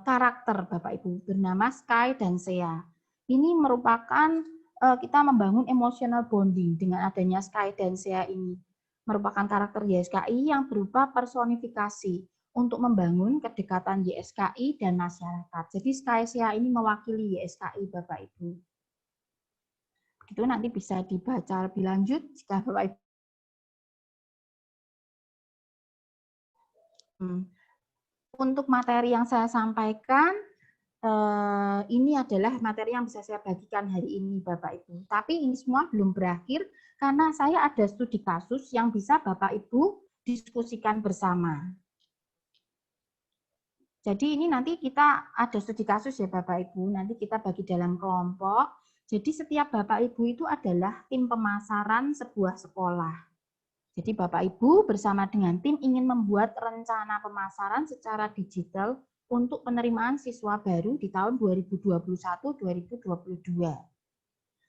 [SPEAKER 2] karakter Bapak Ibu bernama Sky dan Sea. Ini merupakan kita membangun emotional bonding dengan adanya Sky dan Sea ini. Merupakan karakter YSKI yang berupa personifikasi untuk membangun kedekatan YSKI dan masyarakat. Jadi Sky Sea ini mewakili YSKI Bapak Ibu. Itu nanti bisa dibaca lebih lanjut jika Bapak Ibu. Untuk materi yang saya sampaikan, ini adalah materi yang bisa saya bagikan hari ini Bapak Ibu. Tapi ini semua belum berakhir karena saya ada studi kasus yang bisa Bapak Ibu diskusikan bersama. Jadi ini nanti kita ada studi kasus ya Bapak Ibu, nanti kita bagi dalam kelompok. Jadi setiap Bapak Ibu itu adalah tim pemasaran sebuah sekolah. Jadi Bapak Ibu bersama dengan tim ingin membuat rencana pemasaran secara digital untuk penerimaan siswa baru di tahun 2021-2022.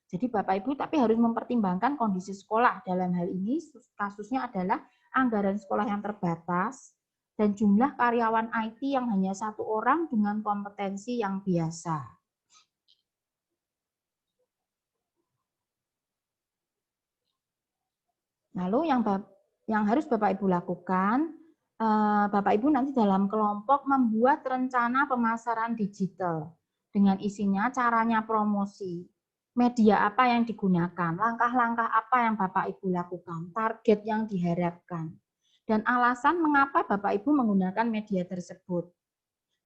[SPEAKER 2] Jadi Bapak Ibu tapi harus mempertimbangkan kondisi sekolah. Dalam hal ini kasusnya adalah anggaran sekolah yang terbatas dan jumlah karyawan IT yang hanya 1 orang dengan kompetensi yang biasa. Lalu yang harus Bapak Ibu lakukan, Bapak Ibu nanti dalam kelompok membuat rencana pemasaran digital dengan isinya caranya promosi, media apa yang digunakan, langkah-langkah apa yang Bapak Ibu lakukan, target yang diharapkan, dan alasan mengapa Bapak Ibu menggunakan media tersebut.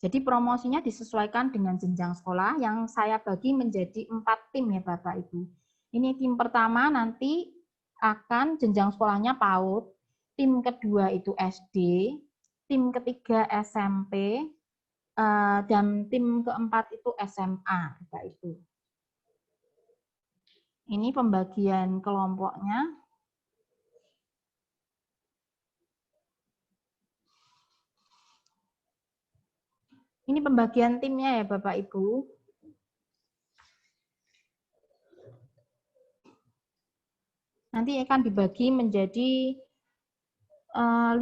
[SPEAKER 2] Jadi promosinya disesuaikan dengan jenjang sekolah yang saya bagi menjadi 4 tim ya Bapak Ibu. Ini tim pertama nanti akan jenjang sekolahnya PAUD, tim kedua itu SD, tim ketiga SMP, dan tim keempat itu SMA, Bapak Ibu. Ini pembagian kelompoknya. Ini pembagian timnya ya Bapak Ibu. Nanti akan dibagi menjadi 5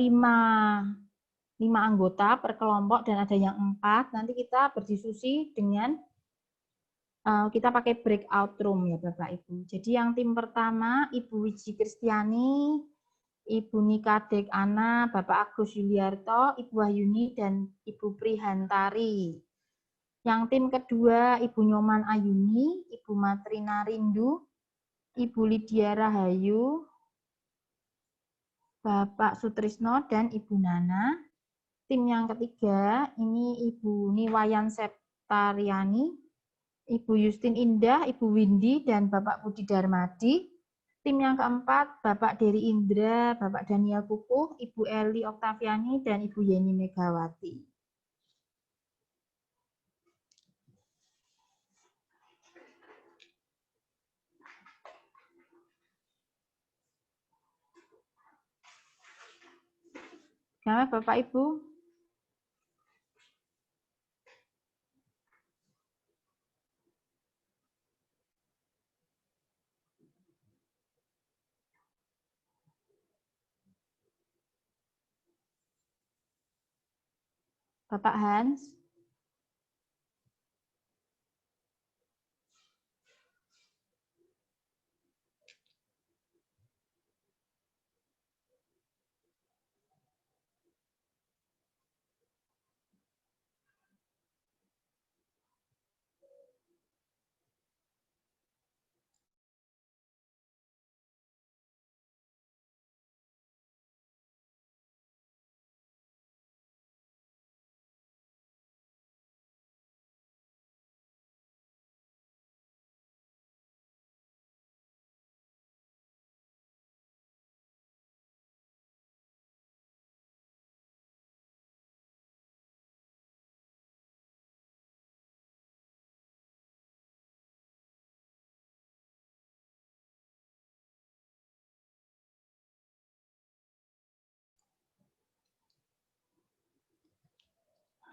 [SPEAKER 2] anggota per kelompok dan ada yang 4. Nanti kita berdiskusi dengan kita pakai breakout room ya Bapak Ibu. Jadi yang tim pertama Ibu Wiji Kristiani, Ibu Nika Dek Ana, Bapak Agus Yuliarto, Ibu Wahyuni dan Ibu Prihantari. Yang tim kedua Ibu Nyoman Ayuni, Ibu Matrina Rindu, Ibu Lydia Rahayu, Bapak Sutrisno dan Ibu Nana. Tim yang ketiga ini Ibu Niwayan Septariani, Ibu Justin Indah, Ibu Windy dan Bapak Budi Darmadi. Tim yang keempat Bapak Dery Indra, Bapak Daniel Kukuh, Ibu Eli Oktaviani dan Ibu Yeni Megawati. Gimana Bapak Ibu? Bapak Hans?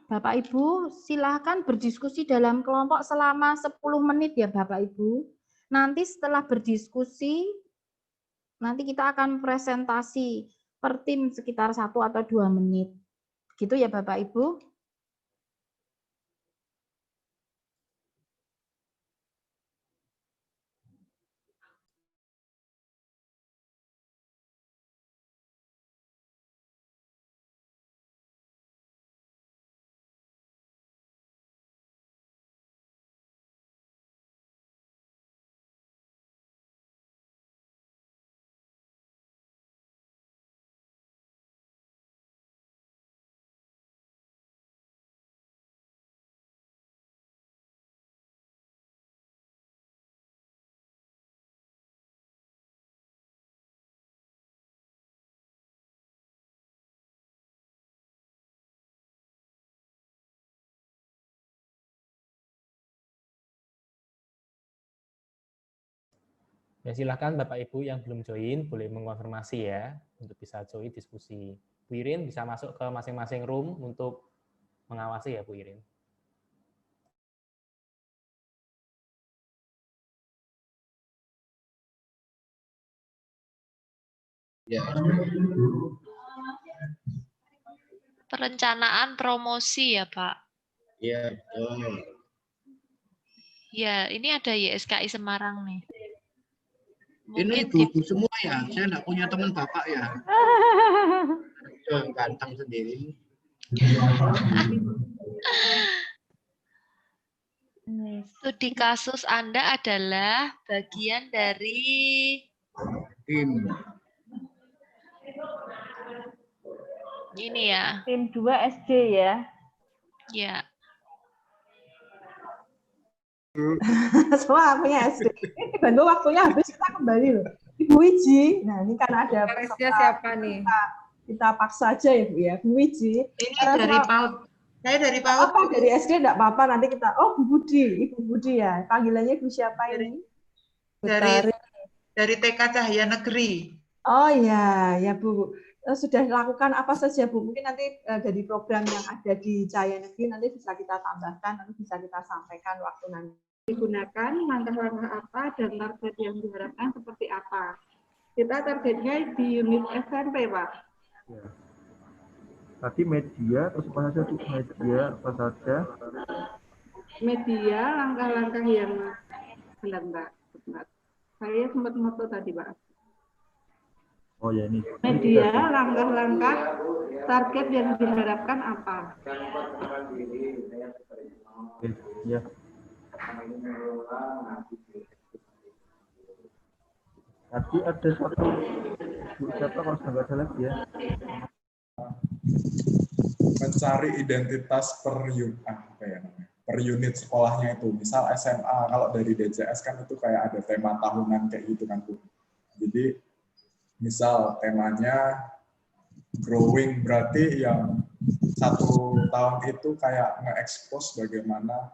[SPEAKER 2] Bapak Ibu silahkan berdiskusi dalam kelompok selama 10 menit ya Bapak Ibu. Nanti setelah berdiskusi, nanti kita akan presentasi per tim sekitar 1 atau 2 menit. Gitu ya Bapak Ibu.
[SPEAKER 6] Ya, silahkan Bapak Ibu yang belum join boleh mengonfirmasi ya untuk bisa join diskusi. Bu Irin bisa masuk ke masing-masing room untuk mengawasi ya Bu Irin.
[SPEAKER 7] Ya.
[SPEAKER 8] Perencanaan promosi ya Pak?
[SPEAKER 7] Iya, betul.
[SPEAKER 8] Ya, ini ada YSKI Semarang nih.
[SPEAKER 7] Ini
[SPEAKER 8] Mungkin
[SPEAKER 7] ibu-ibu semua ya, saya enggak punya teman bapak ya. Ganteng sendiri.
[SPEAKER 8] studi kasus Anda adalah bagian dari
[SPEAKER 7] Tim.
[SPEAKER 8] ini ya.
[SPEAKER 9] Tim 2 SD ya.
[SPEAKER 8] Ya.
[SPEAKER 3] Semua punya SD. Bantu waktunya habis kita kembali loh. Ibu Wiji. Nah, ini kan ada
[SPEAKER 10] Peresnya siapa nih?
[SPEAKER 3] Kita paksa aja ya Bu ya. Bu Wiji.
[SPEAKER 10] Ini dari PAUD. Saya dari PAUD.
[SPEAKER 3] Apa dari SD enggak apa-apa, nanti kita Bu Budi, Ibu Budi ya. Panggilannya Ibu siapa ini?
[SPEAKER 10] Dari TK Cahaya Negeri.
[SPEAKER 3] Oh ya, ya Bu. Sudah lakukan apa saja Bu? Mungkin nanti dari program yang ada di Cahaya Negeri nanti bisa kita tambahkan, nanti bisa kita sampaikan waktu nanti.
[SPEAKER 11] Digunakan langkah-langkah apa dan target yang diharapkan seperti apa. Kita targetnya di unit SMP, Pak.
[SPEAKER 12] Ya. Tadi media, terus apa saja Bu? Media, apa saja?
[SPEAKER 11] Media, langkah-langkah yang benar. Saya sempat moto tadi, Pak.
[SPEAKER 12] Oh ya ini.
[SPEAKER 11] Media, langkah-langkah target yang diharapkan apa?
[SPEAKER 12] Oke, ya. Tadi ada satu Bu siapa kalau sudah nggak salah ya?
[SPEAKER 5] Mencari identitas per unit sekolahnya itu. Misal SMA, kalau dari DJS kan itu kayak ada tema tahunan kayak gitu kan Bu. Jadi misal temanya growing, berarti yang 1 tahun itu kayak nge-expose bagaimana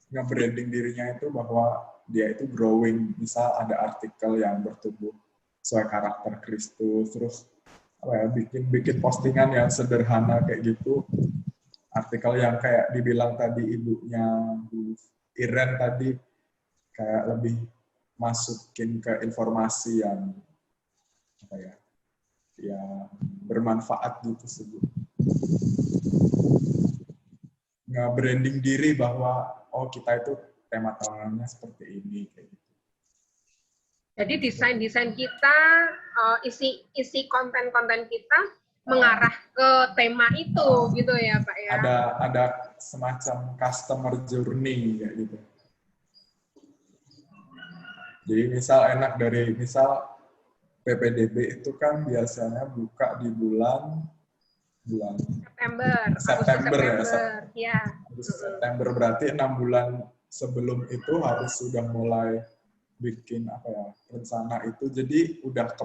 [SPEAKER 5] nge-branding dirinya itu bahwa dia itu growing. Misal ada artikel yang bertumbuh sesuai karakter Kristus, terus bikin postingan yang sederhana kayak gitu. Artikel yang kayak dibilang tadi ibunya Bu Iren tadi, kayak lebih masukin ke informasi yang yang bermanfaat gitu sebut. Nge-branding diri bahwa kita itu tema tahunannya seperti ini kayak gitu.
[SPEAKER 10] Jadi desain-desain kita, isi konten-konten kita mengarah ke tema itu, gitu ya Pak ya?
[SPEAKER 5] Ada semacam customer journey kayak gitu. Jadi misal PPDB itu kan biasanya buka di bulan September ya. September berarti 6 bulan sebelum itu harus sudah mulai bikin rencana itu, jadi udah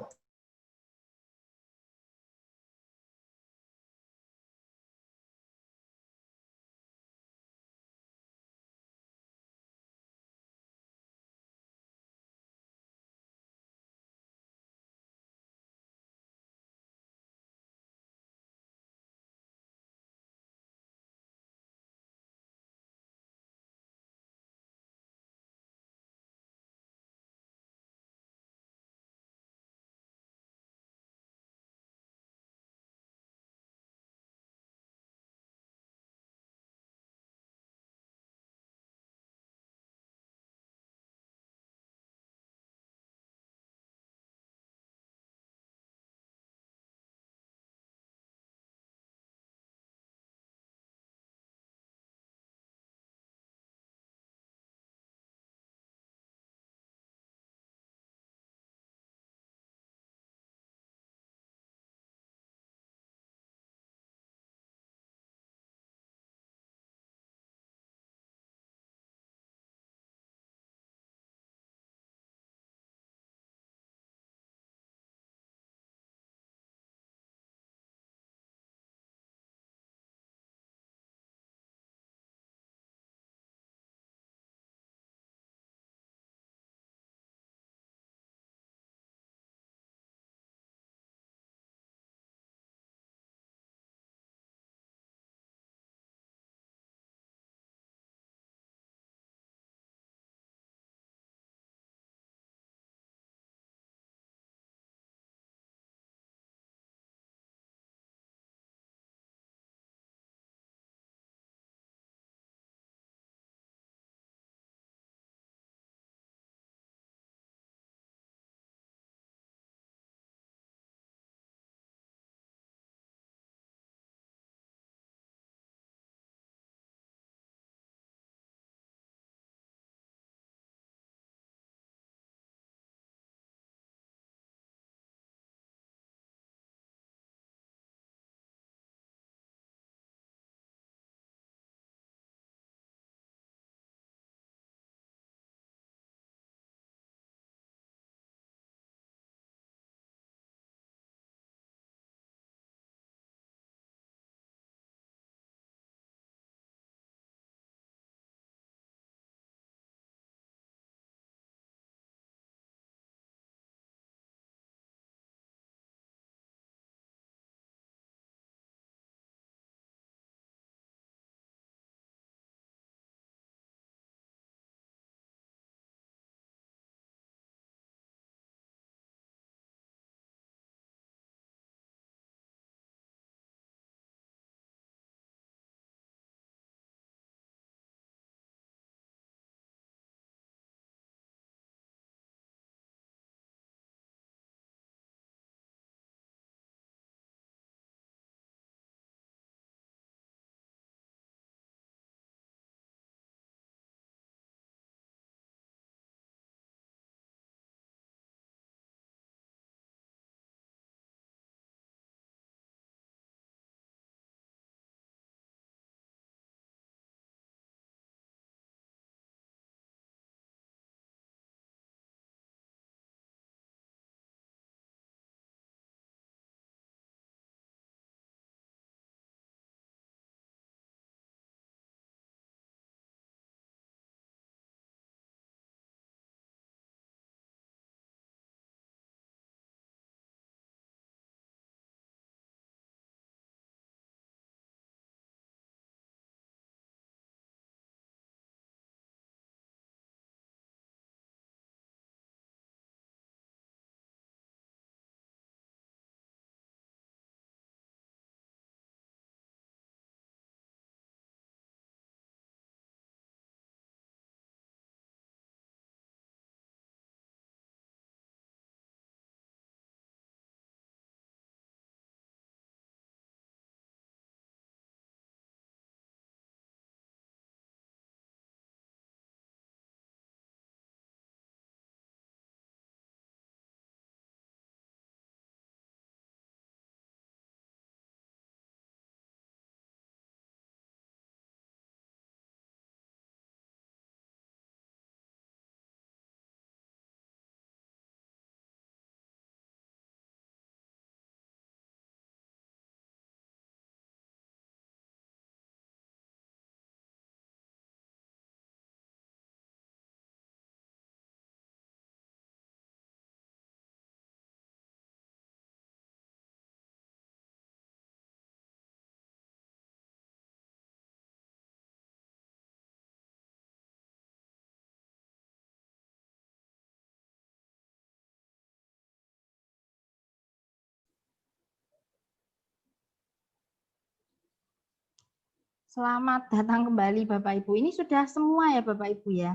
[SPEAKER 2] Selamat datang kembali Bapak Ibu. Ini sudah semua ya Bapak Ibu ya?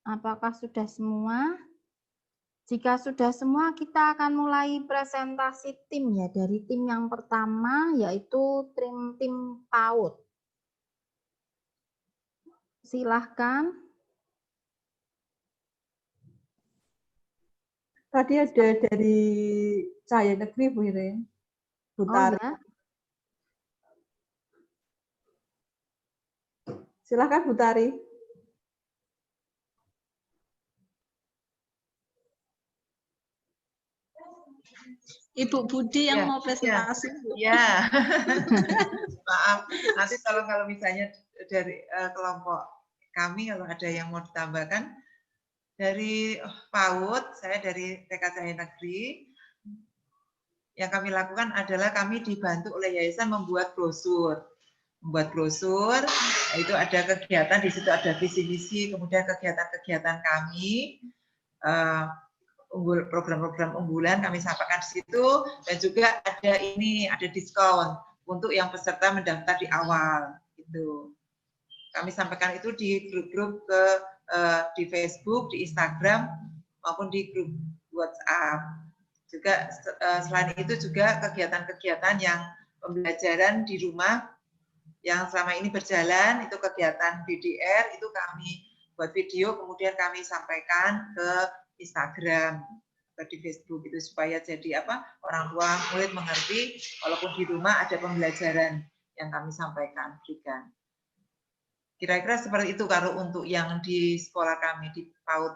[SPEAKER 2] Apakah sudah semua? Jika sudah semua, kita akan mulai presentasi tim ya. Dari tim yang pertama yaitu tim PAUD. Silahkan.
[SPEAKER 3] Tadi ada dari Cahaya Negeri, Bu Irin. Butari.
[SPEAKER 2] Oh, ya.
[SPEAKER 3] Silakan Bu Tari.
[SPEAKER 9] Ibu Budi yang
[SPEAKER 13] Ya,
[SPEAKER 9] mau presentasi.
[SPEAKER 13] Ya, maaf. Nanti kalau misalnya dari kelompok kami kalau ada yang mau ditambahkan dari PAUD, saya dari TK Cahaya Negeri. Yang kami lakukan adalah kami dibantu oleh yayasan membuat brosur. Itu ada kegiatan di situ, ada visi misi, kemudian kegiatan-kegiatan kami. Program-program unggulan kami sampaikan di situ, dan juga ada diskon untuk yang peserta mendaftar di awal itu. Kami sampaikan itu di grup-grup di Facebook, di Instagram maupun di grup WhatsApp. Juga selain itu juga kegiatan-kegiatan yang pembelajaran di rumah yang selama ini berjalan, itu kegiatan BDR itu kami buat video kemudian kami sampaikan ke Instagram atau di Facebook itu supaya jadi orang tua murid mengerti walaupun di rumah ada pembelajaran yang kami sampaikan berikan. Kira-kira seperti itu kalau untuk yang di sekolah kami di PAUD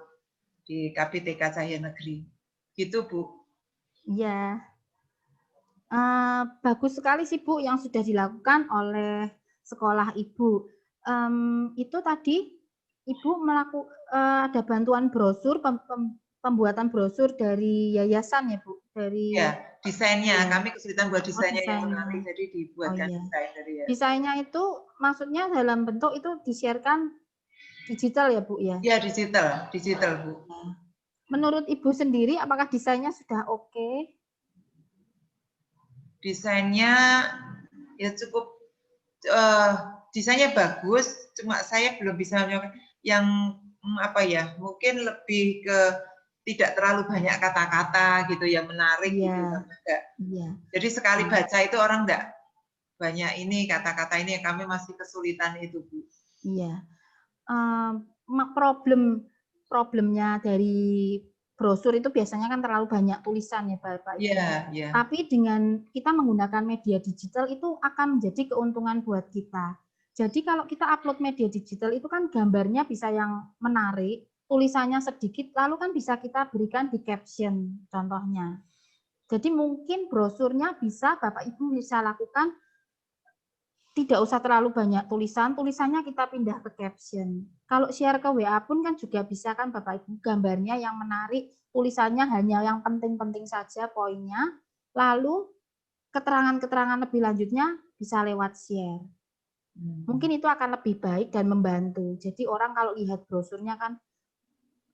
[SPEAKER 13] di KPTK Cahaya Negeri. Gitu Bu.
[SPEAKER 2] Iya. Bagus sekali sih Bu yang sudah dilakukan oleh sekolah Ibu. Itu tadi Ibu ada bantuan brosur, pembuatan brosur dari yayasan ya Bu? Dari
[SPEAKER 13] ya, desainnya.
[SPEAKER 2] Ya.
[SPEAKER 13] Kami kesulitan buat desainnya yang
[SPEAKER 2] desainnya.
[SPEAKER 13] menarik, jadi dibuatkan
[SPEAKER 2] iya.
[SPEAKER 13] desain dari ya.
[SPEAKER 2] Desainnya itu maksudnya dalam bentuk itu di-share-kan digital ya Bu ya?
[SPEAKER 13] Ya, digital Bu.
[SPEAKER 2] Menurut Ibu sendiri apakah desainnya sudah oke?
[SPEAKER 13] Desainnya ya cukup, desainnya bagus, cuma saya belum bisa yang mungkin lebih ke tidak terlalu banyak kata-kata gitu yang menarik gitu.
[SPEAKER 2] Iya.
[SPEAKER 13] Jadi sekali baca itu orang enggak banyak ini kata-kata ini, kami masih kesulitan itu Bu.
[SPEAKER 2] Iya. Problemnya dari brosur itu biasanya kan terlalu banyak tulisan ya Bapak Ibu.
[SPEAKER 13] Iya.
[SPEAKER 2] Tapi dengan kita menggunakan media digital itu akan menjadi keuntungan buat kita. Jadi kalau kita upload media digital itu kan gambarnya bisa yang menarik, tulisannya sedikit, lalu kan bisa kita berikan di caption contohnya. Jadi mungkin brosurnya bisa Bapak Ibu bisa lakukan tidak usah terlalu banyak tulisannya kita pindah ke caption. Kalau share ke WA pun kan juga bisa kan Bapak Ibu, gambarnya yang menarik, tulisannya hanya yang penting-penting saja poinnya, lalu keterangan-keterangan lebih lanjutnya bisa lewat share. Mungkin itu akan lebih baik dan membantu. Jadi orang kalau lihat brosurnya kan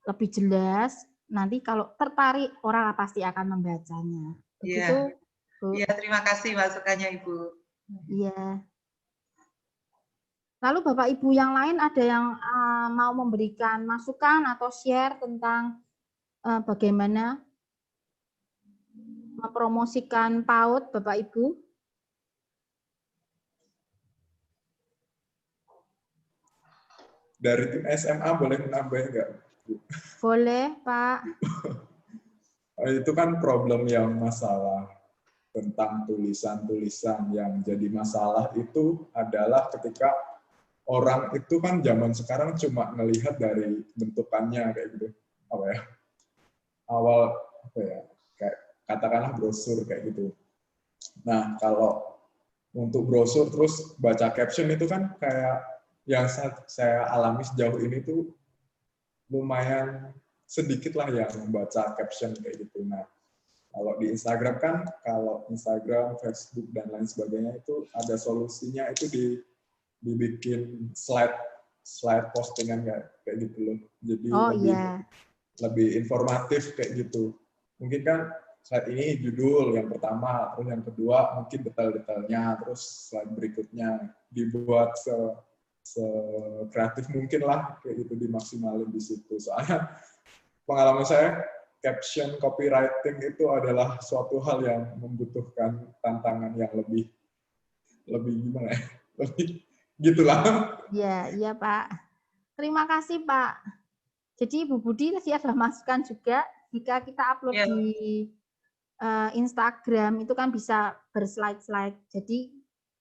[SPEAKER 2] lebih jelas, nanti kalau tertarik orang pasti akan membacanya. Begitu, Bu?
[SPEAKER 13] Iya, terima kasih masukannya Ibu.
[SPEAKER 2] Iya. Lalu Bapak Ibu yang lain ada yang mau memberikan masukan atau share tentang bagaimana mempromosikan PAUD Bapak Ibu?
[SPEAKER 5] Dari tim SMA boleh menambah nggak, Bu?
[SPEAKER 2] Boleh, Pak.
[SPEAKER 5] Itu kan problem yang masalah tentang tulisan-tulisan yang jadi masalah itu adalah ketika orang itu kan zaman sekarang cuma ngelihat dari bentukannya kayak gitu, kayak katakanlah brosur kayak gitu. Nah kalau untuk brosur terus baca caption itu kan kayak yang saya alami sejauh ini tuh lumayan sedikit lah yang membaca caption kayak gitu. Nah, kalau di Instagram kan, kalau Instagram, Facebook dan lain sebagainya itu ada solusinya itu dibikin slide postingan kayak gitu loh. Jadi lebih informatif kayak gitu. Mungkin kan slide ini judul yang pertama, terus yang kedua mungkin detail-detailnya, terus slide berikutnya dibuat se-kreatif mungkin lah, kayak gitu, dimaksimalin di situ. Soalnya pengalaman saya, caption copywriting itu adalah suatu hal yang membutuhkan tantangan yang lebih gimana ya, lebih gitulah.
[SPEAKER 2] Iya Pak. Terima kasih Pak. Jadi Bu Budi tadi ada masukan juga, jika kita upload di Instagram itu kan bisa berslide-slide. Jadi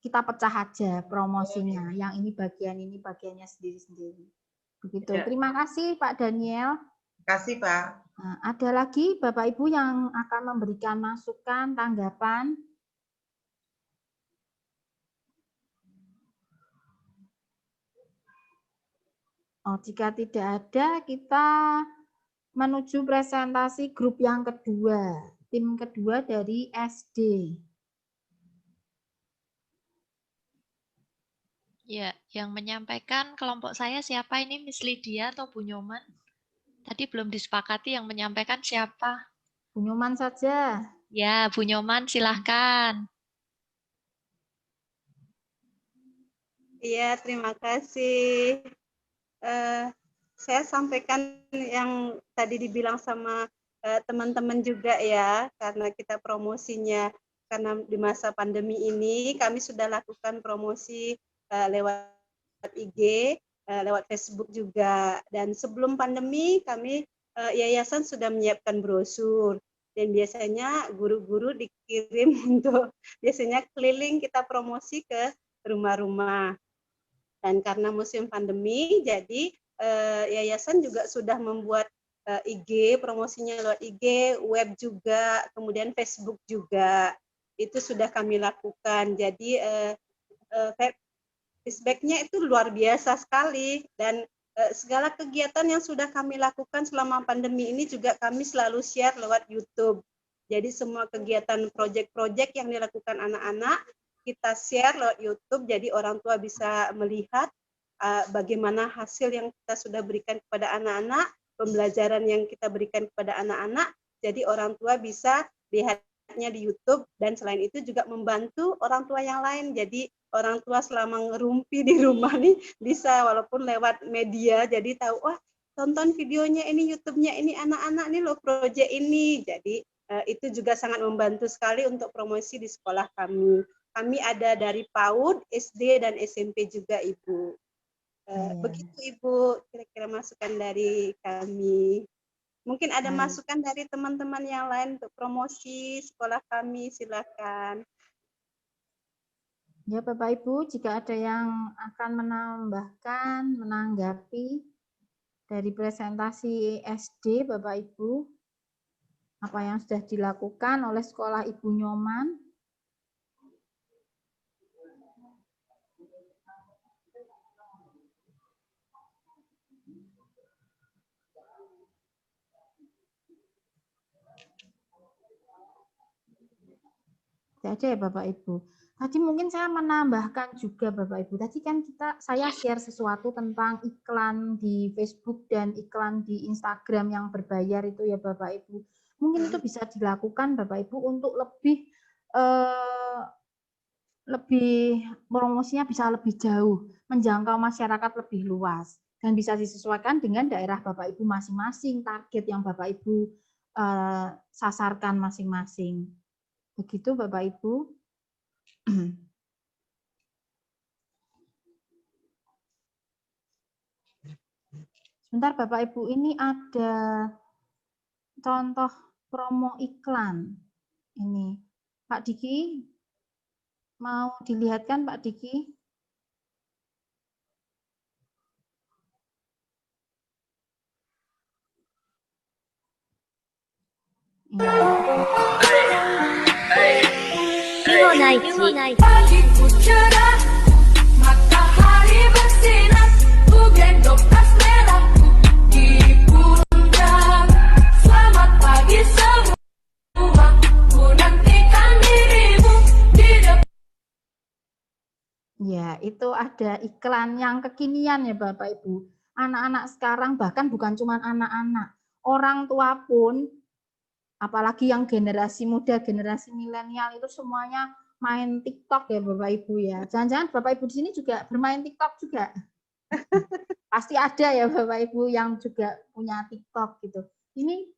[SPEAKER 2] kita pecah aja promosinya. Yang ini bagiannya sendiri-sendiri. Begitu. Terima kasih Pak Daniel.
[SPEAKER 13] Terima kasih Pak.
[SPEAKER 2] Nah, ada lagi Bapak Ibu yang akan memberikan masukan, tanggapan? Oh, jika tidak ada, kita menuju presentasi grup yang kedua. Tim kedua dari SD.
[SPEAKER 8] Ya, yang menyampaikan kelompok saya siapa ini, Miss Lydia atau Bu Nyoman? Tadi belum disepakati yang menyampaikan siapa.
[SPEAKER 2] Bu Nyoman saja.
[SPEAKER 8] Ya, Bu Nyoman silahkan.
[SPEAKER 14] Iya, terima kasih. Saya sampaikan yang tadi dibilang sama teman-teman juga ya, karena kita promosinya, karena di masa pandemi ini kami sudah lakukan promosi lewat IG, lewat Facebook juga. Dan sebelum pandemi kami yayasan sudah menyiapkan brosur. Dan biasanya guru-guru dikirim untuk biasanya keliling kita promosi ke rumah-rumah. Dan karena musim pandemi, jadi yayasan juga sudah membuat IG, promosinya lewat IG, web juga, kemudian Facebook juga. Itu sudah kami lakukan. Jadi feedback-nya itu luar biasa sekali. Dan segala kegiatan yang sudah kami lakukan selama pandemi ini juga kami selalu share lewat YouTube. Jadi semua kegiatan proyek-proyek yang dilakukan anak-anak, kita share lewat YouTube, jadi orang tua bisa melihat bagaimana hasil yang kita sudah berikan kepada anak-anak, pembelajaran yang kita berikan kepada anak-anak, jadi orang tua bisa lihatnya di YouTube, dan selain itu juga membantu orang tua yang lain, jadi orang tua selama ngerumpi di rumah nih, bisa walaupun lewat media, jadi tahu, wah tonton videonya ini, YouTube-nya ini, anak-anak nih loh proyek ini, jadi itu juga sangat membantu sekali untuk promosi di sekolah kami. Kami ada dari PAUD, SD, dan SMP juga, Ibu. Begitu, Ibu, kira-kira masukan dari kami. Mungkin ada masukan dari teman-teman yang lain untuk promosi sekolah kami, silakan.
[SPEAKER 2] Ya, Bapak Ibu, jika ada yang akan menambahkan, menanggapi dari presentasi SD, Bapak Ibu, apa yang sudah dilakukan oleh sekolah Ibu Nyoman? Aja ya Bapak Ibu. Tadi mungkin saya menambahkan juga Bapak Ibu. Tadi kan saya share sesuatu tentang iklan di Facebook dan iklan di Instagram yang berbayar itu ya Bapak Ibu. Mungkin itu bisa dilakukan Bapak Ibu untuk lebih promosinya bisa lebih jauh, menjangkau masyarakat lebih luas dan bisa disesuaikan dengan daerah Bapak Ibu masing-masing, target yang Bapak Ibu sasarkan masing-masing. Begitu Bapak Ibu. Sebentar Bapak Ibu, ini ada contoh promo iklan. Ini Pak Diki, mau dilihatkan Pak Diki?
[SPEAKER 4] Pagiku cerah, matahari bersinar, ku gendong tas merahku di pundak. Selamat pagi semua, ku nantikan dirimu di depan.
[SPEAKER 2] Ya, itu ada iklan yang kekinian ya Bapak Ibu. Anak-anak sekarang bahkan bukan cuma anak-anak, orang tua pun Apalagi yang generasi muda, generasi milenial itu semuanya main TikTok ya Bapak Ibu ya. Jangan-jangan Bapak Ibu di sini juga bermain TikTok juga. Pasti ada ya Bapak Ibu yang juga punya TikTok gitu. Ini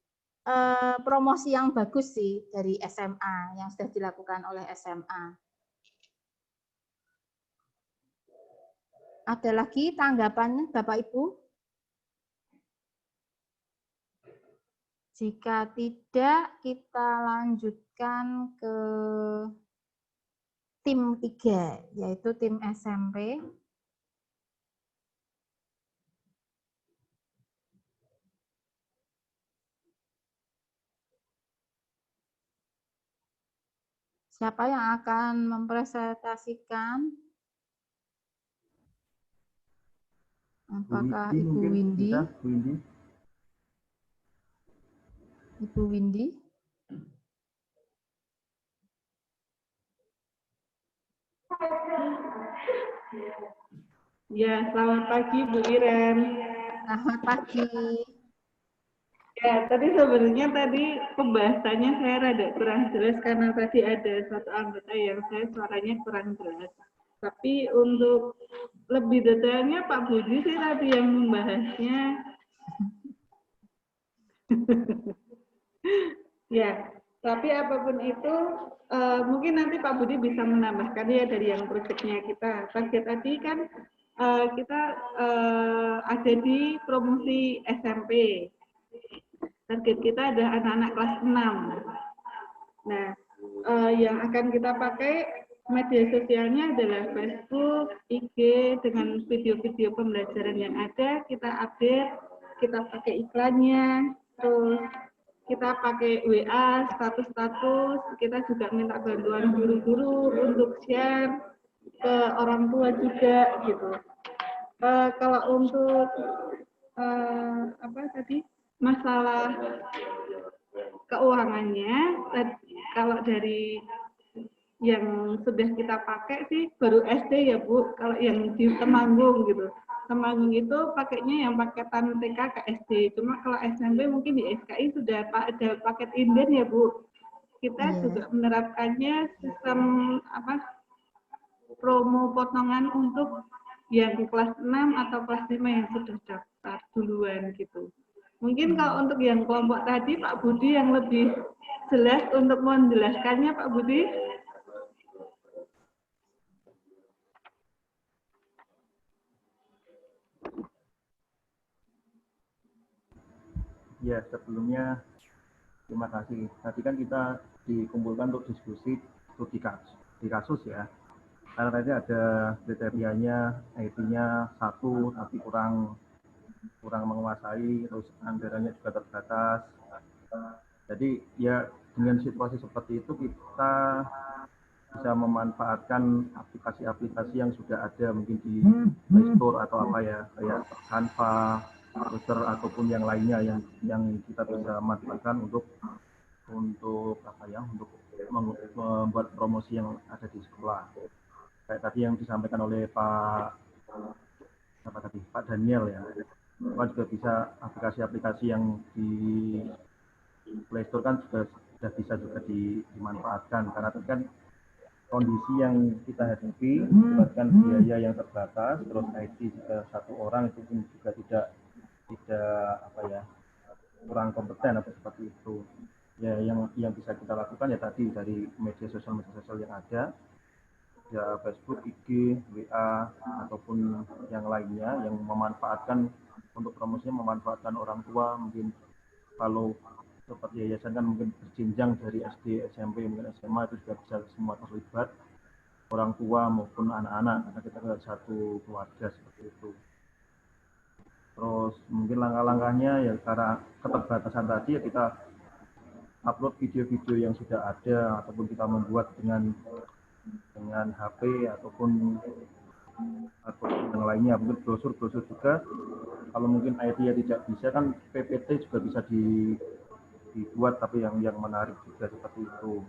[SPEAKER 2] promosi yang bagus sih dari SMA yang sudah dilakukan oleh SMA. Ada lagi tanggapannya Bapak Ibu? Jika tidak, kita lanjutkan ke tim 3, yaitu tim SMP. Siapa yang akan mempresentasikan? Apakah Ibu Windy?
[SPEAKER 12] Bisa, Bu Windy.
[SPEAKER 2] Ibu Windy?
[SPEAKER 11] Ya, selamat pagi Bu Iren.
[SPEAKER 2] Selamat pagi.
[SPEAKER 11] Ya, tadi sebenarnya pembahasannya saya rada kurang jelas karena tadi ada satu anggota yang suaranya kurang jelas. Tapi untuk lebih detailnya Pak Budi sih tadi yang membahasnya. Ya, tapi apapun itu mungkin nanti Pak Budi bisa menambahkan ya dari yang proyeknya kita. Target tadi kan kita ada di promosi SMP. Target kita adalah anak-anak kelas 6. Nah, yang akan kita pakai media sosialnya adalah Facebook, IG, dengan video-video pembelajaran yang ada, kita update, kita pakai iklannya, terus kita pakai WA, status-status, kita juga minta bantuan guru-guru untuk share ke orang tua juga, gitu. Kalau untuk masalah keuangannya, kalau dari yang sudah kita pakai sih baru SD ya Bu, kalau yang di Temanggung gitu. Temanggung itu pakainya yang paketan TK ke SD, cuma kalau SMP mungkin di SKI sudah ada paket inden ya Bu. Kita juga menerapkannya sistem promo potongan untuk yang kelas 6 atau kelas 5 yang sudah daftar duluan gitu. Mungkin kalau untuk yang kelompok tadi Pak Budi yang lebih jelas untuk menjelaskannya Pak Budi.
[SPEAKER 12] Ya, sebelumnya terima kasih. Tadi kan kita dikumpulkan untuk diskusi studi kasus ya. Karena tadi ada kriterianya, IT-nya 1 tapi kurang menguasai, terus anggarannya juga terbatas. Jadi ya dengan situasi seperti itu kita bisa memanfaatkan aplikasi-aplikasi yang sudah ada mungkin di Play Store atau apa ya, kayak Canva, Browser ataupun yang lainnya yang kita bisa manfaatkan untuk membuat promosi yang ada di sekolah. Kayak tadi yang disampaikan oleh Pak Daniel ya. Kita juga bisa aplikasi-aplikasi yang di Play Store kan sudah bisa juga dimanfaatkan karena itu kan kondisi yang kita hadapi, bahkan biaya yang terbatas, terus IT juga 1 orang itu pun juga tidak kurang kompeten atau seperti itu. Ya yang bisa kita lakukan ya tadi dari media sosial yang ada, ya Facebook, IG, WA ataupun yang lainnya yang memanfaatkan untuk promosinya, memanfaatkan orang tua, mungkin kalau seperti yayasan kan mungkin berjenjang dari SD, SMP, mungkin SMA itu juga bisa semua terlibat, orang tua maupun anak-anak, karena kita adalah satu keluarga seperti itu. Terus mungkin langkah-langkahnya ya karena keterbatasan tadi ya kita upload video-video yang sudah ada ataupun kita membuat dengan HP ataupun yang lainnya, mungkin brosur juga. Kalau mungkin IT-nya tidak bisa kan PPT juga bisa dibuat tapi yang menarik juga seperti itu.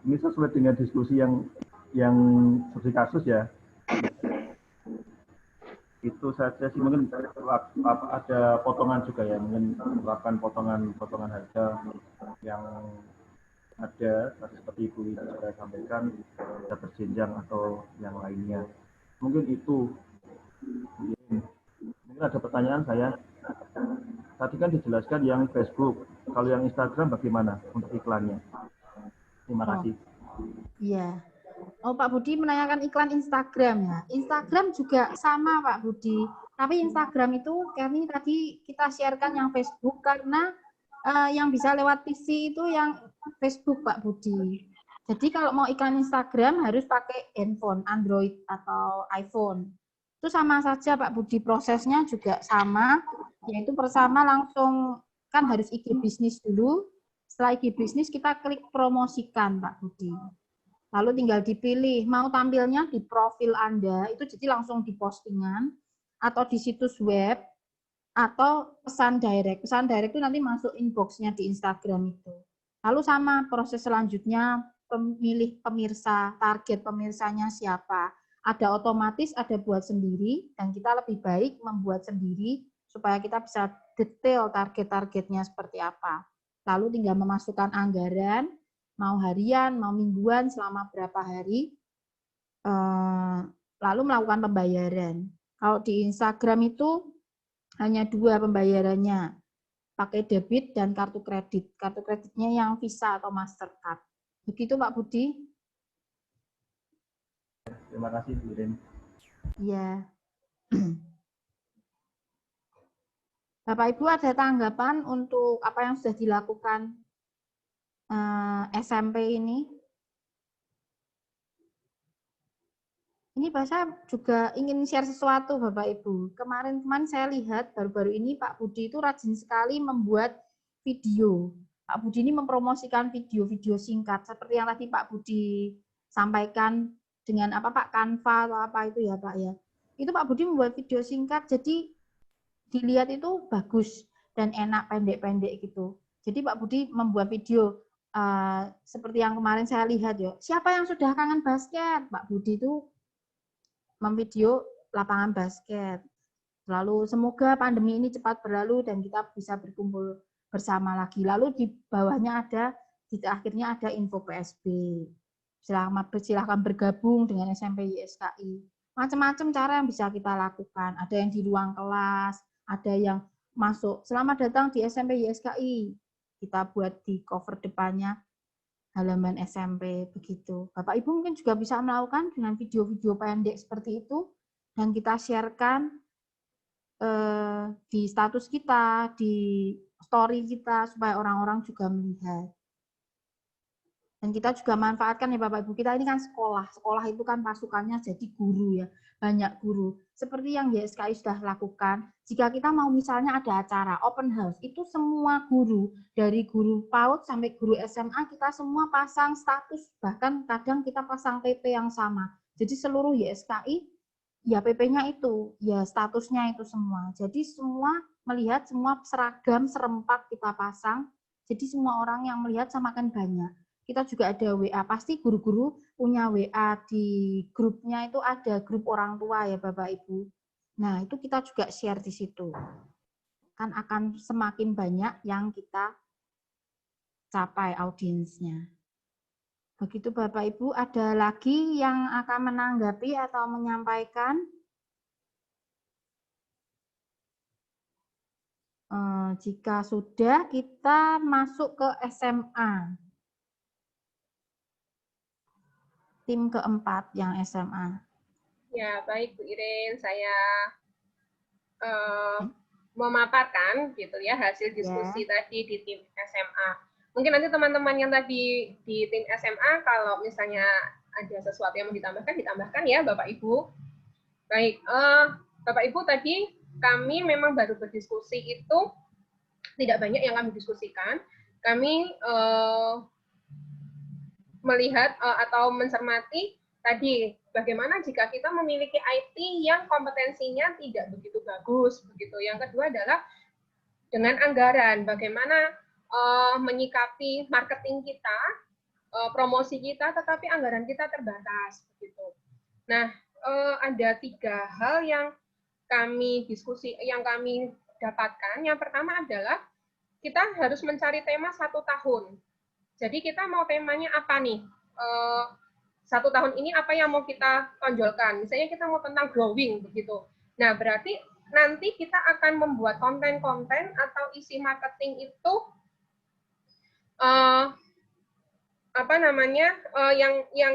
[SPEAKER 12] Ini sesuai dengan diskusi yang studi kasus ya. Itu saja sih, mungkin ada potongan juga ya, mungkin menerapkan potongan harga yang ada seperti Ibu sudah sampaikan, bisa berjenjang atau yang lainnya. Mungkin itu. Mungkin ada pertanyaan saya. Tadi kan dijelaskan yang Facebook, kalau yang Instagram bagaimana untuk iklannya? Terima kasih.
[SPEAKER 2] Iya. Oh, Pak Budi menanyakan iklan Instagram ya. Instagram juga sama Pak Budi. Tapi Instagram itu kami tadi kita sharekan yang Facebook karena yang bisa lewat PC itu yang Facebook Pak Budi. Jadi kalau mau iklan Instagram harus pakai handphone Android atau iPhone. Itu sama saja Pak Budi, prosesnya juga sama, yaitu pertama langsung kan harus IG bisnis dulu. Setelah IG bisnis kita klik promosikan Pak Budi. Lalu tinggal dipilih, mau tampilnya di profil Anda, itu jadi langsung di postingan, atau di situs web, atau pesan direct. Pesan direct itu nanti masuk inbox-nya di Instagram itu. Lalu sama proses selanjutnya, pemilih pemirsa, target pemirsanya siapa. Ada otomatis, ada buat sendiri, dan kita lebih baik membuat sendiri, supaya kita bisa detail target-targetnya seperti apa. Lalu tinggal memasukkan anggaran, mau harian, mau mingguan, selama berapa hari, lalu melakukan pembayaran. Kalau di Instagram itu hanya 2 pembayarannya, pakai debit dan kartu kredit. Kartu kreditnya yang Visa atau Mastercard. Begitu Pak Budi.
[SPEAKER 12] Terima kasih, Bu Rin.
[SPEAKER 2] Iya. Bapak Ibu ada tanggapan untuk apa yang sudah dilakukan SMP ini? Ini saya juga ingin share sesuatu Bapak Ibu. Kemarin saya lihat baru-baru ini Pak Budi itu rajin sekali membuat video. Pak Budi ini mempromosikan video-video singkat seperti yang tadi Pak Budi sampaikan dengan apa Pak, Canva atau apa itu ya Pak ya. Itu Pak Budi membuat video singkat, jadi dilihat itu bagus dan enak, pendek-pendek gitu. Jadi Pak Budi membuat video seperti yang kemarin saya lihat ya. Siapa yang sudah kangen basket? Pak Budi itu memvideo lapangan basket. Lalu semoga pandemi ini cepat berlalu dan kita bisa berkumpul bersama lagi. Lalu di bawahnya ada, di akhirnya ada info PSB. Silahkan bergabung dengan SMP YSKI. Macam-macam cara yang bisa kita lakukan. Ada yang di ruang kelas, ada yang masuk. Selamat datang di SMP YSKI. Kita buat di cover depannya halaman SMP begitu. Bapak Ibu mungkin juga bisa melakukan dengan video-video pendek seperti itu dan kita sharekan di status kita, di story kita supaya orang-orang juga melihat. Dan kita juga manfaatkan ya Bapak Ibu, kita ini kan sekolah. Sekolah itu kan pasukannya jadi guru ya, banyak guru. Seperti yang YSKI sudah lakukan, jika kita mau misalnya ada acara open house, itu semua guru, dari guru PAUD sampai guru SMA, kita semua pasang status, bahkan kadang kita pasang PP yang sama. Jadi seluruh YSKI, ya PP-nya itu, ya statusnya itu semua. Jadi semua melihat, semua seragam, serempak kita pasang, jadi semua orang yang melihat samakan banyak. Kita juga ada WA, pasti guru-guru punya WA di grupnya itu ada grup orang tua ya Bapak Ibu. Nah itu kita juga share di situ. Kan akan semakin banyak yang kita capai audiensnya. Begitu Bapak Ibu, ada lagi yang akan menanggapi atau menyampaikan? Jika sudah, kita masuk ke SMA. Tim keempat yang SMA.
[SPEAKER 10] Ya, baik Bu Irin, saya memaparkan gitu ya hasil diskusi tadi di tim SMA. Mungkin nanti teman-teman yang tadi di tim SMA kalau misalnya ada sesuatu yang mau ditambahkan ya Bapak Ibu. Baik, Bapak Ibu tadi kami memang baru berdiskusi itu tidak banyak yang kami diskusikan. Kami melihat atau mencermati tadi bagaimana jika kita memiliki IT yang kompetensinya tidak begitu bagus begitu. Yang kedua adalah dengan anggaran, bagaimana menyikapi marketing kita, promosi kita, tetapi anggaran kita terbatas begitu. Nah, ada 3 hal yang kami diskusi, yang kami dapatkan, yang pertama adalah kita harus mencari tema 1 tahun. Jadi kita mau temanya apa nih? 1 tahun ini apa yang mau kita tonjolkan? Misalnya kita mau tentang growing begitu. Nah, berarti nanti kita akan membuat konten-konten atau isi marketing itu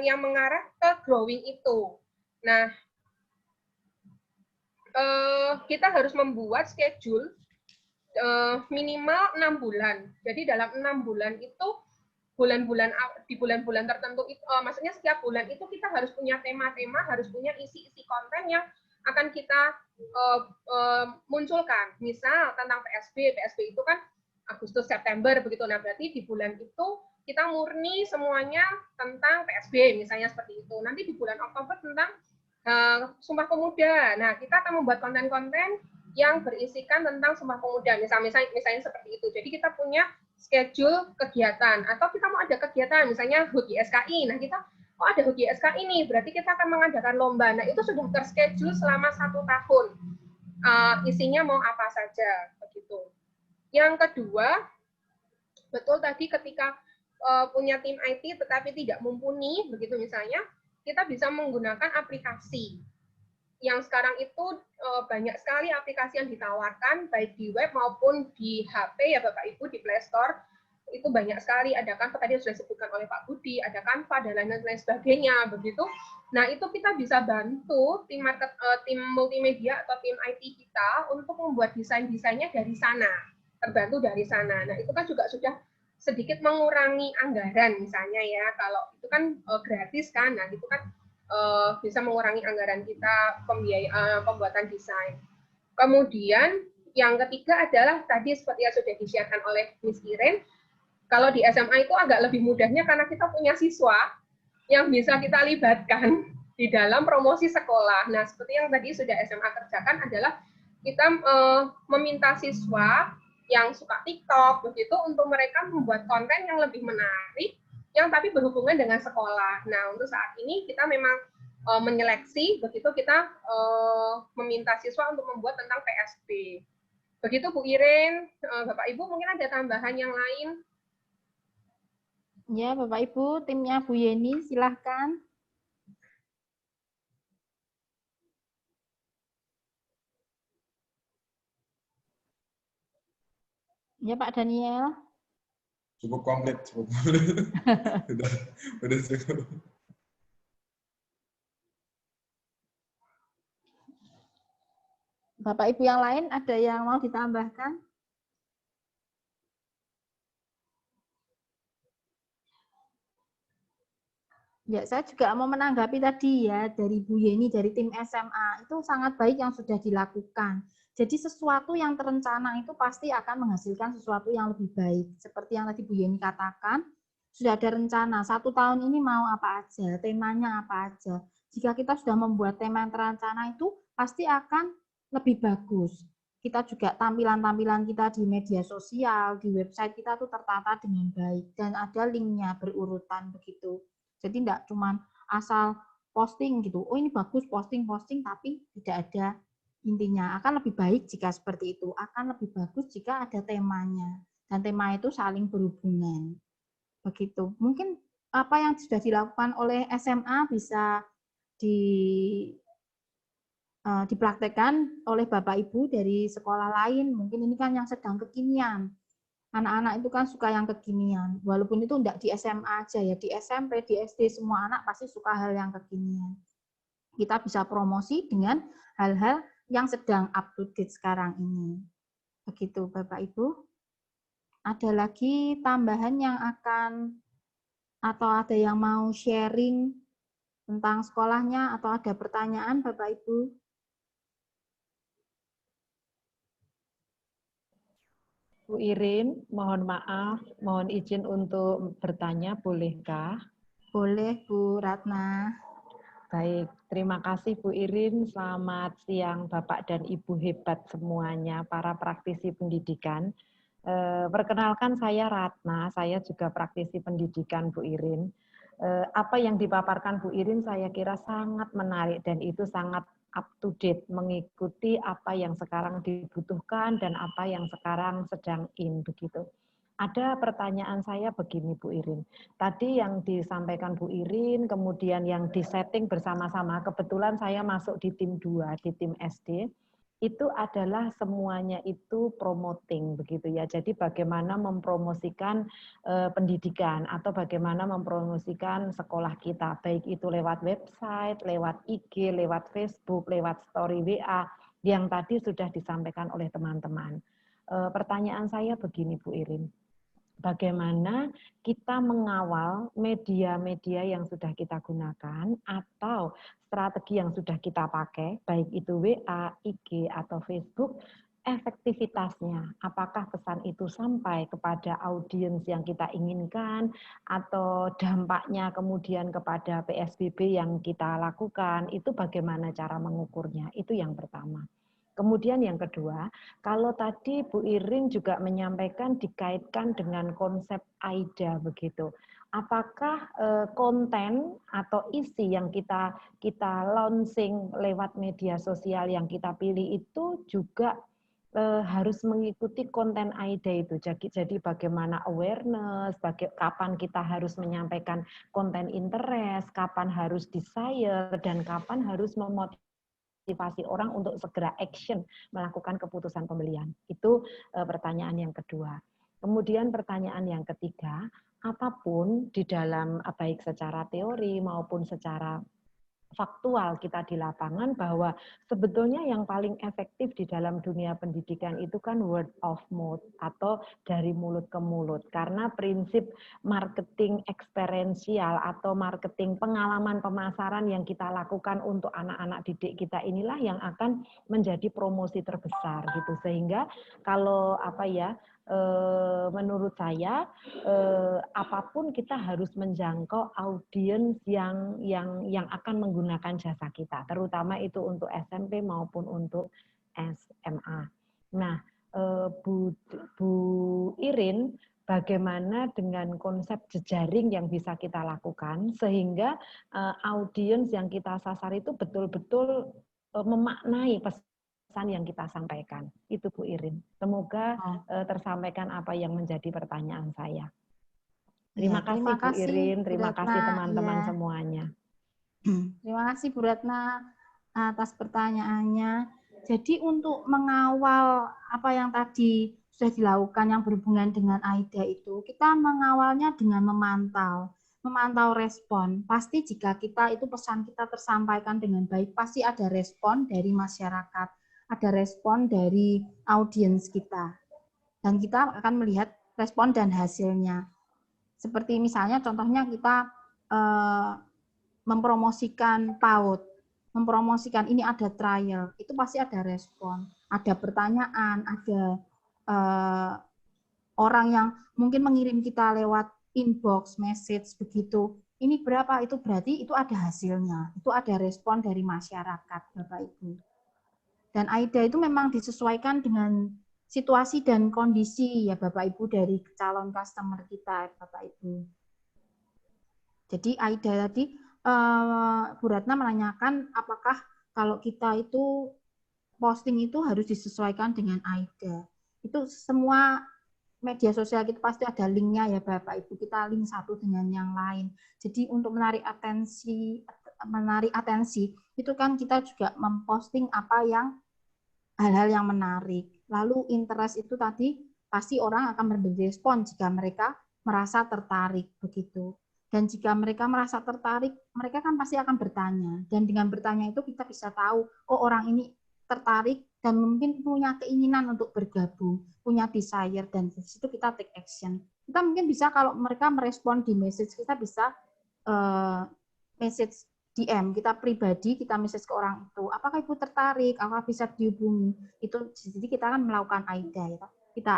[SPEAKER 10] yang mengarah ke growing itu. Nah, kita harus membuat schedule minimal 6 bulan. Jadi dalam 6 bulan itu di bulan-bulan tertentu itu, maksudnya setiap bulan itu kita harus punya tema-tema, harus punya isi-isi konten yang akan kita munculkan. Misal tentang PSB itu kan Agustus September begitu. Nah, berarti di bulan itu kita murni semuanya tentang PSB, misalnya seperti itu. Nanti di bulan Oktober tentang Sumpah Pemuda. Nah, kita akan membuat konten-konten yang berisikan tentang Sumpah Pemuda, misalnya seperti itu. Jadi kita punya schedule kegiatan, atau kita mau ada kegiatan, misalnya HUT YSKI. Nah, kita ada HUT YSKI nih, berarti kita akan mengadakan lomba. Nah, itu sudah terschedule selama 1 tahun. Isinya mau apa saja, begitu. Yang kedua, betul tadi ketika punya tim IT tetapi tidak mumpuni, begitu misalnya, kita bisa menggunakan aplikasi. Yang sekarang itu banyak sekali aplikasi yang ditawarkan, baik di web maupun di HP, ya Bapak Ibu, di Play Store. Itu banyak sekali, ada Canva, tadi sudah disebutkan oleh Pak Budi, ada Canva, dan lain-lain sebagainya, begitu. Nah, itu kita bisa bantu tim multimedia atau tim IT kita untuk membuat desain-desainnya dari sana, terbantu dari sana. Nah, itu kan juga sudah sedikit mengurangi anggaran, misalnya ya, kalau itu kan gratis kan, nah itu kan bisa mengurangi anggaran kita pembuatan desain. Kemudian yang ketiga adalah tadi seperti yang sudah disiarkan oleh Miss Iren, kalau di SMA itu agak lebih mudahnya karena kita punya siswa yang bisa kita libatkan di dalam promosi sekolah. Nah, seperti yang tadi sudah SMA kerjakan adalah kita meminta siswa yang suka TikTok begitu untuk mereka membuat konten yang lebih menarik, yang tapi berhubungan dengan sekolah. Nah, untuk saat ini kita memang menyeleksi, begitu kita meminta siswa untuk membuat tentang PSB. Begitu Bu Iren, Bapak Ibu mungkin ada tambahan yang lain?
[SPEAKER 2] Ya, Bapak Ibu, timnya Bu Yeni silahkan. Ya, Pak Daniel.
[SPEAKER 5] Cukup komplit, cukup. udah cukup.
[SPEAKER 2] Bapak Ibu yang lain ada yang mau ditambahkan? Ya, saya juga mau menanggapi tadi ya dari Bu Yeni dari tim SMA, itu sangat baik yang sudah dilakukan. Jadi sesuatu yang terencana itu pasti akan menghasilkan sesuatu yang lebih baik. Seperti yang tadi Bu Yeni katakan, sudah ada rencana, 1 tahun ini mau apa aja, temanya apa aja. Jika kita sudah membuat tema yang terencana itu, pasti akan lebih bagus. Kita juga tampilan-tampilan kita di media sosial, di website kita tuh tertata dengan baik. Dan ada linknya berurutan begitu. Jadi tidak cuma asal posting gitu, oh ini bagus posting-posting, tapi tidak ada intinya. Akan lebih baik jika seperti itu, akan lebih bagus jika ada temanya. Dan tema itu saling berhubungan. Begitu. Mungkin apa yang sudah dilakukan oleh SMA bisa dipraktekkan oleh Bapak Ibu dari sekolah lain. Mungkin ini kan yang sedang kekinian. Anak-anak itu kan suka yang kekinian, walaupun itu enggak di SMA aja ya, di SMP, di SD, semua anak pasti suka hal yang kekinian. Kita bisa promosi dengan hal-hal yang sedang up to date sekarang ini. Begitu Bapak Ibu. Ada lagi tambahan yang akan, atau ada yang mau sharing tentang sekolahnya, atau ada pertanyaan Bapak Ibu?
[SPEAKER 15] Bu Irin, mohon maaf, mohon izin untuk bertanya, bolehkah?
[SPEAKER 2] Boleh, Bu Ratna.
[SPEAKER 15] Baik, terima kasih Bu Irin. Selamat siang Bapak dan Ibu hebat semuanya, para praktisi pendidikan. Perkenalkan saya Ratna, saya juga praktisi pendidikan Bu Irin. Apa yang dipaparkan Bu Irin saya kira sangat menarik dan itu sangat up to date, mengikuti apa yang sekarang dibutuhkan dan apa yang sekarang sedang in begitu. Ada pertanyaan saya begini Bu Irin. Tadi yang disampaikan Bu Irin, kemudian yang disetting bersama-sama, kebetulan saya masuk di tim 2, di tim SD, itu adalah semuanya itu promoting begitu ya. Jadi bagaimana mempromosikan pendidikan atau bagaimana mempromosikan sekolah kita, baik itu lewat website, lewat IG, lewat Facebook, lewat story WA, yang tadi sudah disampaikan oleh teman-teman. Pertanyaan saya begini Bu Irin. Bagaimana kita mengawal media-media yang sudah kita gunakan atau strategi yang sudah kita pakai, baik itu WA, IG, atau Facebook, efektivitasnya. Apakah pesan itu sampai kepada audiens yang kita inginkan atau dampaknya kemudian kepada PSBB yang kita lakukan, itu bagaimana cara mengukurnya? Itu yang pertama. Kemudian yang kedua, kalau tadi Bu Irin juga menyampaikan dikaitkan dengan konsep AIDA begitu. Apakah konten atau isi yang kita launching lewat media sosial yang kita pilih itu juga harus mengikuti konten AIDA itu. Jadi bagaimana awareness, kapan kita harus menyampaikan konten interest, kapan harus desire, dan kapan harus memotivasi orang untuk segera action melakukan keputusan pembelian. Itu pertanyaan yang kedua. Kemudian pertanyaan yang ketiga, apapun di dalam baik secara teori maupun secara faktual kita di lapangan bahwa sebetulnya yang paling efektif di dalam dunia pendidikan itu kan word of mouth atau dari mulut ke mulut, karena prinsip marketing eksperiensial atau marketing pengalaman pemasaran yang kita lakukan untuk anak-anak didik kita inilah yang akan menjadi promosi terbesar gitu. Sehingga kalau menurut saya apapun kita harus menjangkau audiens yang akan menggunakan jasa kita, terutama itu untuk SMP maupun untuk SMA. Nah, Bu Irin, bagaimana dengan konsep jejaring yang bisa kita lakukan sehingga audiens yang kita sasar itu betul-betul memaknai pesan yang kita sampaikan. Itu Bu Irin. Semoga tersampaikan apa yang menjadi pertanyaan saya. Terima kasih Bu Irin, terima kasih teman-teman semuanya.
[SPEAKER 2] Terima kasih Bu Ratna atas pertanyaannya. Jadi untuk mengawal apa yang tadi sudah dilakukan yang berhubungan dengan AIDA itu, kita mengawalnya dengan memantau respon. Pasti jika kita itu pesan kita tersampaikan dengan baik, pasti ada respon dari masyarakat, ada respon dari audiens kita. Dan kita akan melihat respon dan hasilnya. Seperti misalnya contohnya kita mempromosikan PAUD, mempromosikan ini ada trial, itu pasti ada respon, ada pertanyaan, ada orang yang mungkin mengirim kita lewat inbox, message begitu. Ini berapa? Itu berarti itu ada hasilnya, itu ada respon dari masyarakat, Bapak Ibu. Dan AIDA itu memang disesuaikan dengan situasi dan kondisi ya Bapak Ibu dari calon customer kita, Bapak Ibu. Jadi AIDA tadi Bu Ratna menanyakan apakah kalau kita itu posting itu harus disesuaikan dengan AIDA. Itu semua media sosial kita pasti ada linknya ya Bapak Ibu. Kita link satu dengan yang lain. Jadi untuk menarik atensi itu kan kita juga memposting apa yang hal-hal yang menarik. Lalu interest itu tadi pasti orang akan berrespon jika mereka merasa tertarik begitu. Dan jika mereka merasa tertarik, mereka kan pasti akan bertanya. Dan dengan bertanya itu kita bisa tahu, oh orang ini tertarik dan mungkin punya keinginan untuk bergabung, punya desire, dan di situ kita take action. Kita mungkin bisa kalau mereka merespon di message, kita bisa message DM, kita pribadi, kita message ke orang itu, apakah ibu tertarik, apakah bisa dihubungi, itu jadi kita akan melakukan AIDA, ya. Kita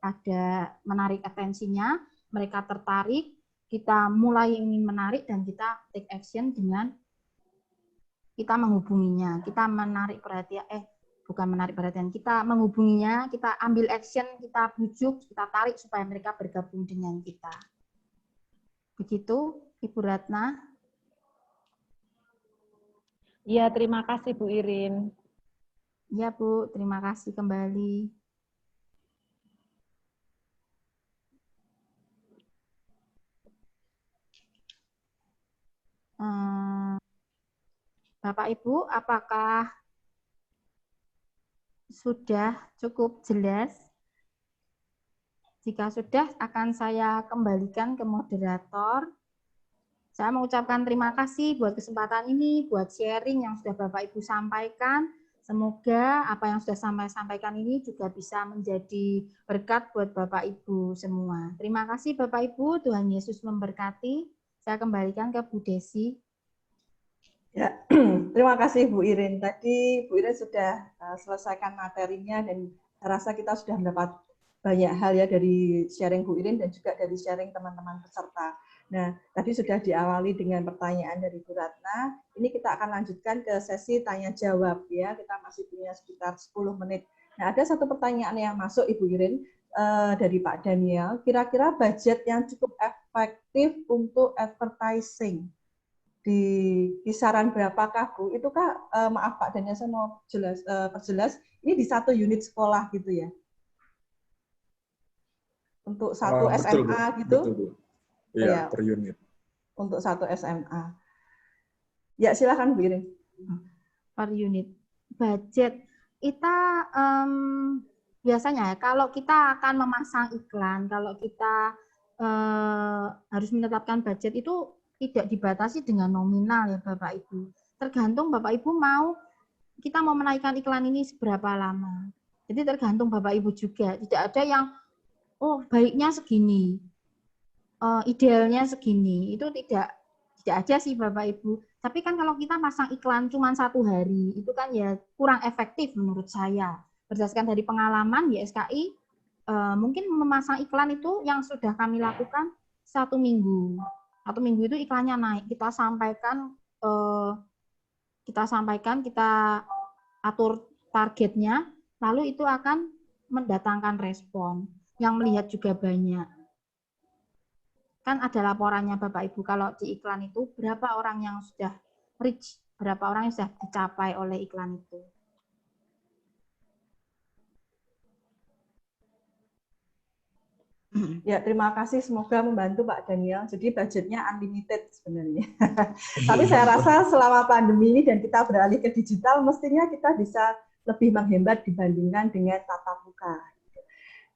[SPEAKER 2] ada menarik atensinya, mereka tertarik, kita mulai ingin menarik dan kita take action dengan kita menghubunginya, kita menarik perhatian, bukan menarik perhatian, kita menghubunginya, kita ambil action, kita bujuk, kita tarik supaya mereka bergabung dengan kita. Begitu, Ibu Ratna.
[SPEAKER 15] Iya, terima kasih Bu Irin.
[SPEAKER 2] Ya Bu, terima kasih kembali. Bapak Ibu, apakah sudah cukup jelas? Jika sudah, akan saya kembalikan ke moderator. Saya mengucapkan terima kasih buat kesempatan ini, buat sharing yang sudah Bapak Ibu sampaikan. Semoga apa yang sudah sampaikan ini juga bisa menjadi berkat buat Bapak Ibu semua. Terima kasih Bapak Ibu, Tuhan Yesus memberkati. Saya kembalikan ke Bu Desi.
[SPEAKER 3] Ya, terima kasih Bu Irin. Tadi Bu Irin sudah selesaikan materinya dan saya rasa kita sudah mendapat banyak hal ya dari sharing Bu Irin dan juga dari sharing teman-teman peserta. Nah, tadi sudah diawali dengan pertanyaan dari Bu Ratna. Ini kita akan lanjutkan ke sesi tanya jawab ya. Kita masih punya sekitar 10 menit. Nah, ada satu pertanyaan yang masuk Ibu Irin dari Pak Daniel. Kira-kira budget yang cukup efektif untuk advertising di kisaran berapakah Bu? Itu Kak, maaf Pak Daniel, saya mau perjelas, ini di satu unit sekolah gitu ya? Untuk satu SMA
[SPEAKER 5] betul,
[SPEAKER 3] gitu?
[SPEAKER 5] Betul, Bu. Iya, per unit.
[SPEAKER 3] Untuk satu SMA. Ya, silakan Bu Irin.
[SPEAKER 2] Per unit. Budget, kita biasanya ya, kalau kita akan memasang iklan, kalau kita harus menetapkan budget itu tidak dibatasi dengan nominal ya Bapak Ibu. Tergantung Bapak Ibu kita mau menaikkan iklan ini seberapa lama. Jadi tergantung Bapak Ibu juga. Tidak ada yang, oh baiknya segini, idealnya segini. Itu tidak ada sih Bapak Ibu. Tapi kan kalau kita pasang iklan cuma 1 hari, itu kan ya kurang efektif menurut saya. Berdasarkan dari pengalaman YSKI, mungkin memasang iklan itu yang sudah kami lakukan 1 minggu. 1 minggu itu iklannya naik, kita sampaikan, kita atur targetnya, lalu itu akan mendatangkan respon, yang melihat juga banyak. Kan ada laporannya Bapak Ibu, kalau di iklan itu berapa orang yang sudah reach, berapa orang yang sudah dicapai oleh iklan itu.
[SPEAKER 3] Ya, terima kasih. Semoga membantu Pak Daniel. Jadi budgetnya unlimited sebenarnya. Tapi saya rasa selama pandemi ini dan kita beralih ke digital, mestinya kita bisa lebih menghemat dibandingkan dengan tatap muka.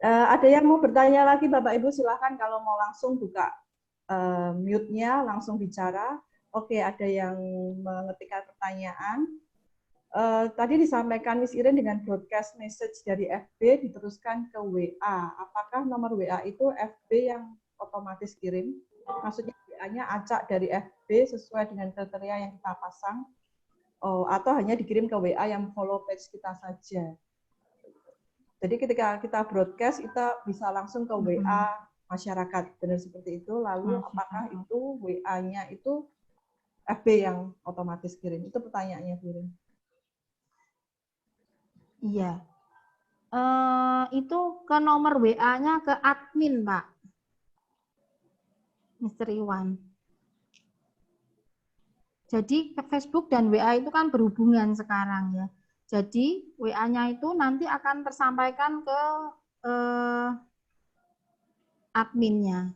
[SPEAKER 3] Ada yang mau bertanya lagi, Bapak Ibu? Silakan kalau mau langsung buka mute-nya, langsung bicara. Oke, ada yang mengetikkan pertanyaan. Tadi disampaikan Miss Irin dengan broadcast message dari FB diteruskan ke WA. Apakah nomor WA itu FB yang otomatis kirim? Maksudnya WA-nya acak dari FB sesuai dengan kriteria yang kita pasang, atau hanya dikirim ke WA yang follow page kita saja. Jadi ketika kita broadcast, kita bisa langsung ke WA masyarakat, benar seperti itu. Lalu apakah itu WA-nya itu FB yang otomatis kirim? Itu pertanyaannya, Bu Irin.
[SPEAKER 2] Iya, itu ke nomor WA-nya ke admin, Pak. Mr. Iwan. Jadi Facebook dan WA itu kan berhubungan sekarang ya. Jadi WA-nya itu nanti akan tersampaikan ke adminnya.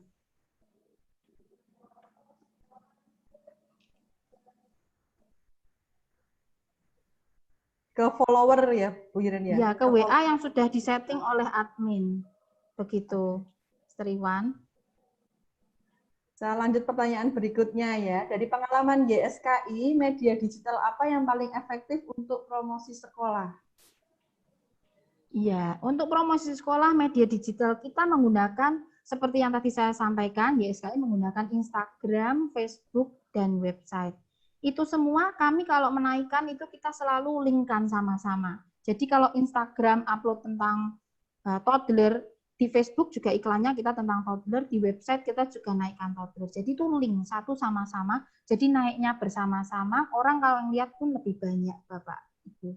[SPEAKER 3] Ke follower ya, Bu Irin ya?
[SPEAKER 2] Ya, ke WA yang sudah disetting oleh admin. Begitu, Mr. Iwan.
[SPEAKER 3] Saya lanjut pertanyaan berikutnya ya. Dari pengalaman YSKI, media digital apa yang paling efektif untuk promosi sekolah?
[SPEAKER 2] Iya, untuk promosi sekolah media digital kita menggunakan seperti yang tadi saya sampaikan, YSKI menggunakan Instagram, Facebook, dan website. Itu semua kami kalau menaikkan itu kita selalu linkkan sama-sama. Jadi kalau Instagram upload tentang toddler, di Facebook juga iklannya kita tentang toddler, di website kita juga naikkan toddler. Jadi itu link satu sama-sama, jadi naiknya bersama-sama, orang kalau lihat pun lebih banyak Bapak Ibu.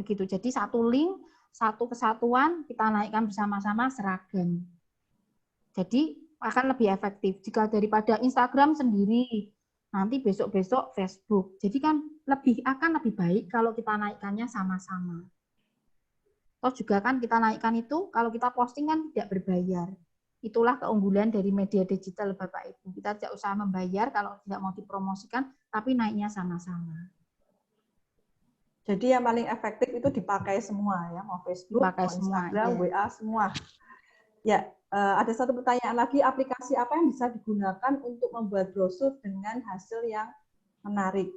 [SPEAKER 2] Begitu, jadi satu link, satu kesatuan, kita naikkan bersama-sama seragam. Jadi akan lebih efektif. Jika daripada Instagram sendiri, nanti besok-besok Facebook. Jadi kan akan lebih baik kalau kita naikkannya sama-sama. Terus juga kan kita naikkan itu, kalau kita posting kan tidak berbayar. Itulah keunggulan dari media digital Bapak Ibu. Kita tidak usah membayar kalau tidak mau dipromosikan, tapi naiknya sama-sama.
[SPEAKER 3] Jadi yang paling efektif itu dipakai semua ya, mau Facebook,
[SPEAKER 2] Dipakai
[SPEAKER 3] mau
[SPEAKER 2] semua,
[SPEAKER 3] Instagram,
[SPEAKER 2] ya.
[SPEAKER 3] WA semua. Ya, ada satu pertanyaan lagi, aplikasi apa yang bisa digunakan untuk membuat brosur dengan hasil yang menarik?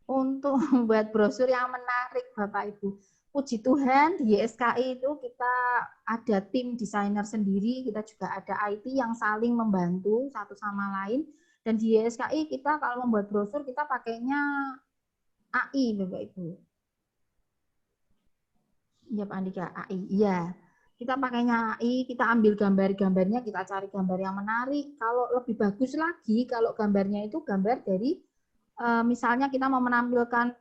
[SPEAKER 2] Untuk membuat brosur yang menarik Bapak Ibu, puji Tuhan di YSKI itu kita ada tim desainer sendiri, kita juga ada IT yang saling membantu satu sama lain. Dan di YSKI kita kalau membuat brosur kita pakainya AI Bapak Ibu. Iya Pak Andika, AI. Iya. Kita pakainya AI, kita ambil gambar-gambarnya, kita cari gambar yang menarik. Kalau lebih bagus lagi, kalau gambarnya itu gambar dari, misalnya kita mau menampilkan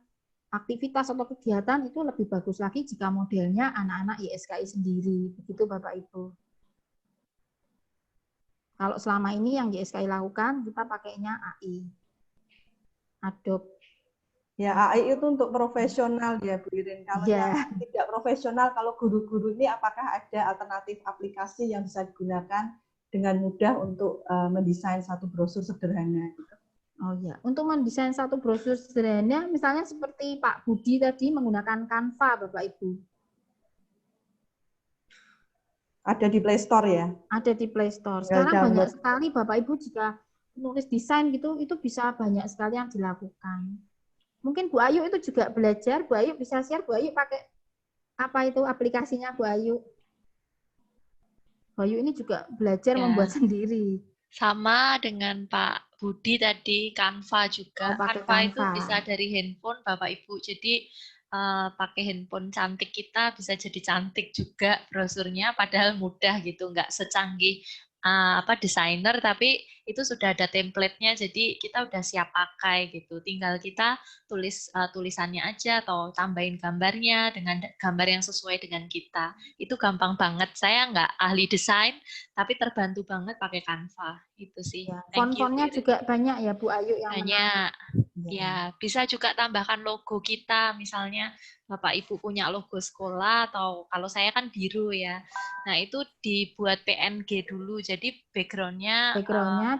[SPEAKER 2] aktivitas atau kegiatan, itu lebih bagus lagi jika modelnya anak-anak YSKI sendiri. Begitu Bapak Ibu. Kalau selama ini yang YSKI lakukan, kita pakainya AI. Adobe.
[SPEAKER 3] Ya, AI itu untuk profesional ya Bu Irin. Kalau yang tidak profesional, kalau guru-guru ini apakah ada alternatif aplikasi yang bisa digunakan dengan mudah untuk mendesain satu brosur sederhana? Gitu?
[SPEAKER 2] Oh ya, untuk mendesain satu brosur sederhana, misalnya seperti Pak Budi tadi menggunakan Canva, Bapak Ibu.
[SPEAKER 3] Ada di Play Store ya?
[SPEAKER 2] Ada di Play Store. Sekarang banyak sekali Bapak Ibu jika nulis desain gitu, itu bisa banyak sekali yang dilakukan. Mungkin Bu Ayu itu juga belajar, Bu Ayu bisa share, Bu Ayu pakai apa itu aplikasinya Bu Ayu? Bu Ayu ini juga belajar membuat sendiri.
[SPEAKER 8] Sama dengan Pak Budi tadi, Canva juga. Canva itu bisa dari handphone Bapak Ibu. Jadi pakai handphone cantik kita bisa jadi cantik juga brosurnya, padahal mudah gitu, nggak secanggih desainer, tapi itu sudah ada template-nya, jadi kita udah siap pakai gitu. Tinggal kita tulis tulisannya aja atau tambahin gambarnya dengan gambar yang sesuai dengan kita. Itu gampang banget. Saya nggak ahli desain, tapi terbantu banget pakai Canva. Itu sih.
[SPEAKER 2] Font-fontnya juga banyak ya Bu Ayu yang
[SPEAKER 8] banyak. Ya, bisa juga tambahkan logo kita, misalnya Bapak Ibu punya logo sekolah atau kalau saya kan biru ya. Nah, itu dibuat PNG dulu, jadi background-nya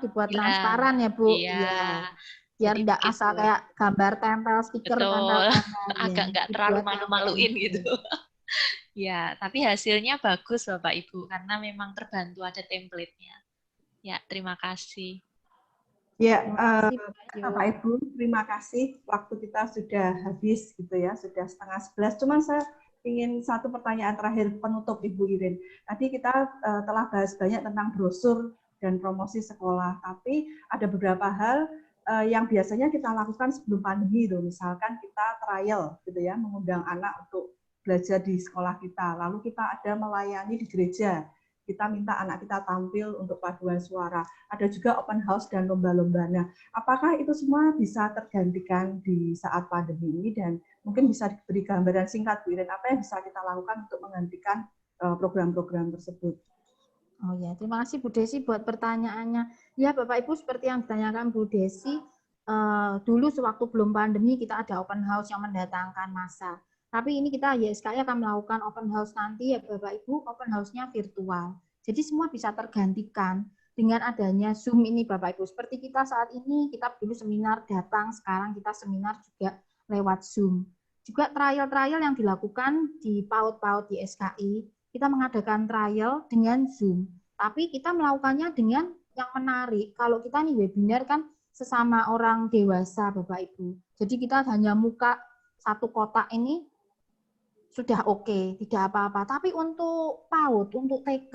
[SPEAKER 2] dibuat transparan ya Bu.
[SPEAKER 8] Iya.
[SPEAKER 2] Biar tidak asal kayak gambar tempel stiker.
[SPEAKER 8] Betul. Agak nggak terlalu malu-maluin gitu. Ya, tapi hasilnya bagus Bapak Ibu karena memang terbantu ada template-nya. Ya, terima kasih.
[SPEAKER 3] Ya, Bapak Ibu, terima kasih. Waktu kita sudah habis gitu ya, sudah 10:30. Cuman saya ingin satu pertanyaan terakhir penutup Ibu Irin. Tadi kita telah bahas banyak tentang brosur dan promosi sekolah, tapi ada beberapa hal yang biasanya kita lakukan sebelum pandemi itu. Misalkan kita trial gitu ya, mengundang anak untuk belajar di sekolah kita. Lalu kita ada melayani di gereja. Kita minta anak kita tampil untuk paduan suara. Ada juga open house dan lomba-lomba. Nah, apakah itu semua bisa tergantikan di saat pandemi ini? Dan mungkin bisa diberi gambaran singkat, Bu Irin, apa yang bisa kita lakukan untuk menggantikan program-program tersebut?
[SPEAKER 2] Oh ya, terima kasih Bu Desi buat pertanyaannya. Ya, Bapak Ibu, seperti yang ditanyakan Bu Desi, dulu sewaktu belum pandemi kita ada open house yang mendatangkan massa. Tapi ini kita YSKI akan melakukan open house nanti ya Bapak Ibu, open house-nya virtual. Jadi semua bisa tergantikan dengan adanya Zoom ini Bapak Ibu. Seperti kita saat ini, kita dulu seminar datang, sekarang kita seminar juga lewat Zoom. Juga trial-trial yang dilakukan di PAUD-PAUD YSKI, kita mengadakan trial dengan Zoom. Tapi kita melakukannya dengan yang menarik. Kalau kita nih webinar kan sesama orang dewasa Bapak Ibu. Jadi kita hanya muka satu kotak ini, sudah oke, tidak apa-apa. Tapi untuk PAUD, untuk TK,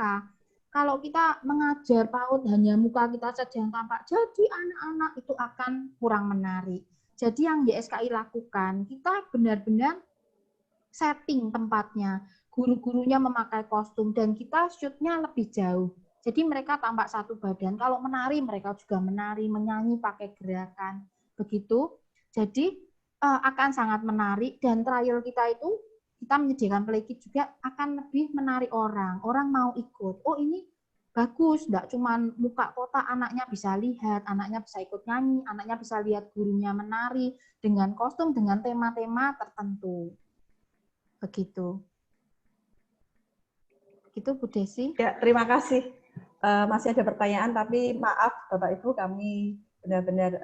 [SPEAKER 2] kalau kita mengajar PAUD hanya muka kita saja yang tampak, jadi anak-anak itu akan kurang menarik. Jadi yang YSKI lakukan, kita benar-benar setting tempatnya. Guru-gurunya memakai kostum dan kita shoot-nya lebih jauh. Jadi mereka tampak satu badan. Kalau menari, mereka juga menari, menyanyi pakai gerakan. Begitu. Jadi akan sangat menarik dan trial kita itu kita menyediakan playkit juga akan lebih menarik orang. Orang mau ikut. Oh ini bagus, enggak cuman muka kotak, anaknya bisa lihat, anaknya bisa ikut nyanyi, anaknya bisa lihat gurunya menari dengan kostum, dengan tema-tema tertentu. Begitu. Gitu Bu Desi.
[SPEAKER 3] Ya, terima kasih. Masih ada pertanyaan, tapi maaf Bapak Ibu, kami benar-benar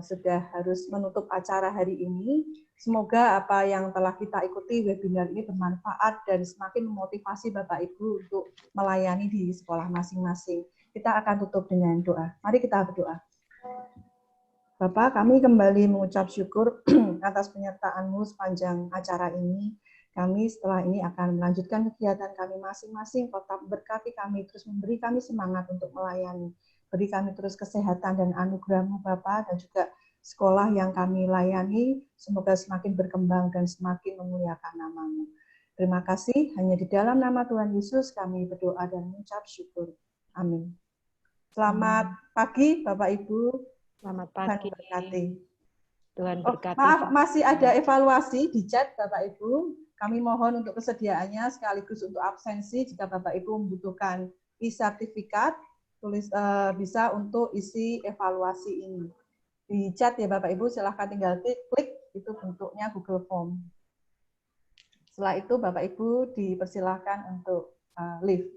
[SPEAKER 3] sudah harus menutup acara hari ini. Semoga apa yang telah kita ikuti webinar ini bermanfaat dan semakin memotivasi Bapak Ibu untuk melayani di sekolah masing-masing. Kita akan tutup dengan doa. Mari kita berdoa. Bapak, kami kembali mengucap syukur atas penyertaan-Mu sepanjang acara ini. Kami setelah ini akan melanjutkan kegiatan kami masing-masing. Tetap berkati kami, terus memberi kami semangat untuk melayani. Beri kami terus kesehatan dan anugerah-Mu Bapak, dan juga sekolah yang kami layani, semoga semakin berkembang dan semakin memuliakan nama-Mu. Terima kasih, hanya di dalam nama Tuhan Yesus kami berdoa dan mengucap syukur. Amin. Selamat pagi Bapak Ibu.
[SPEAKER 15] Selamat pagi.
[SPEAKER 3] Tuhan berkati.
[SPEAKER 15] Tuhan berkati.
[SPEAKER 3] Maaf, masih ada evaluasi di chat Bapak Ibu. Kami mohon untuk kesediaannya sekaligus untuk absensi jika Bapak Ibu membutuhkan e-sertifikat, tulis bisa untuk isi evaluasi ini. Di chat ya Bapak Ibu, silahkan tinggal klik, itu bentuknya Google Form. Setelah itu Bapak Ibu dipersilahkan untuk leave.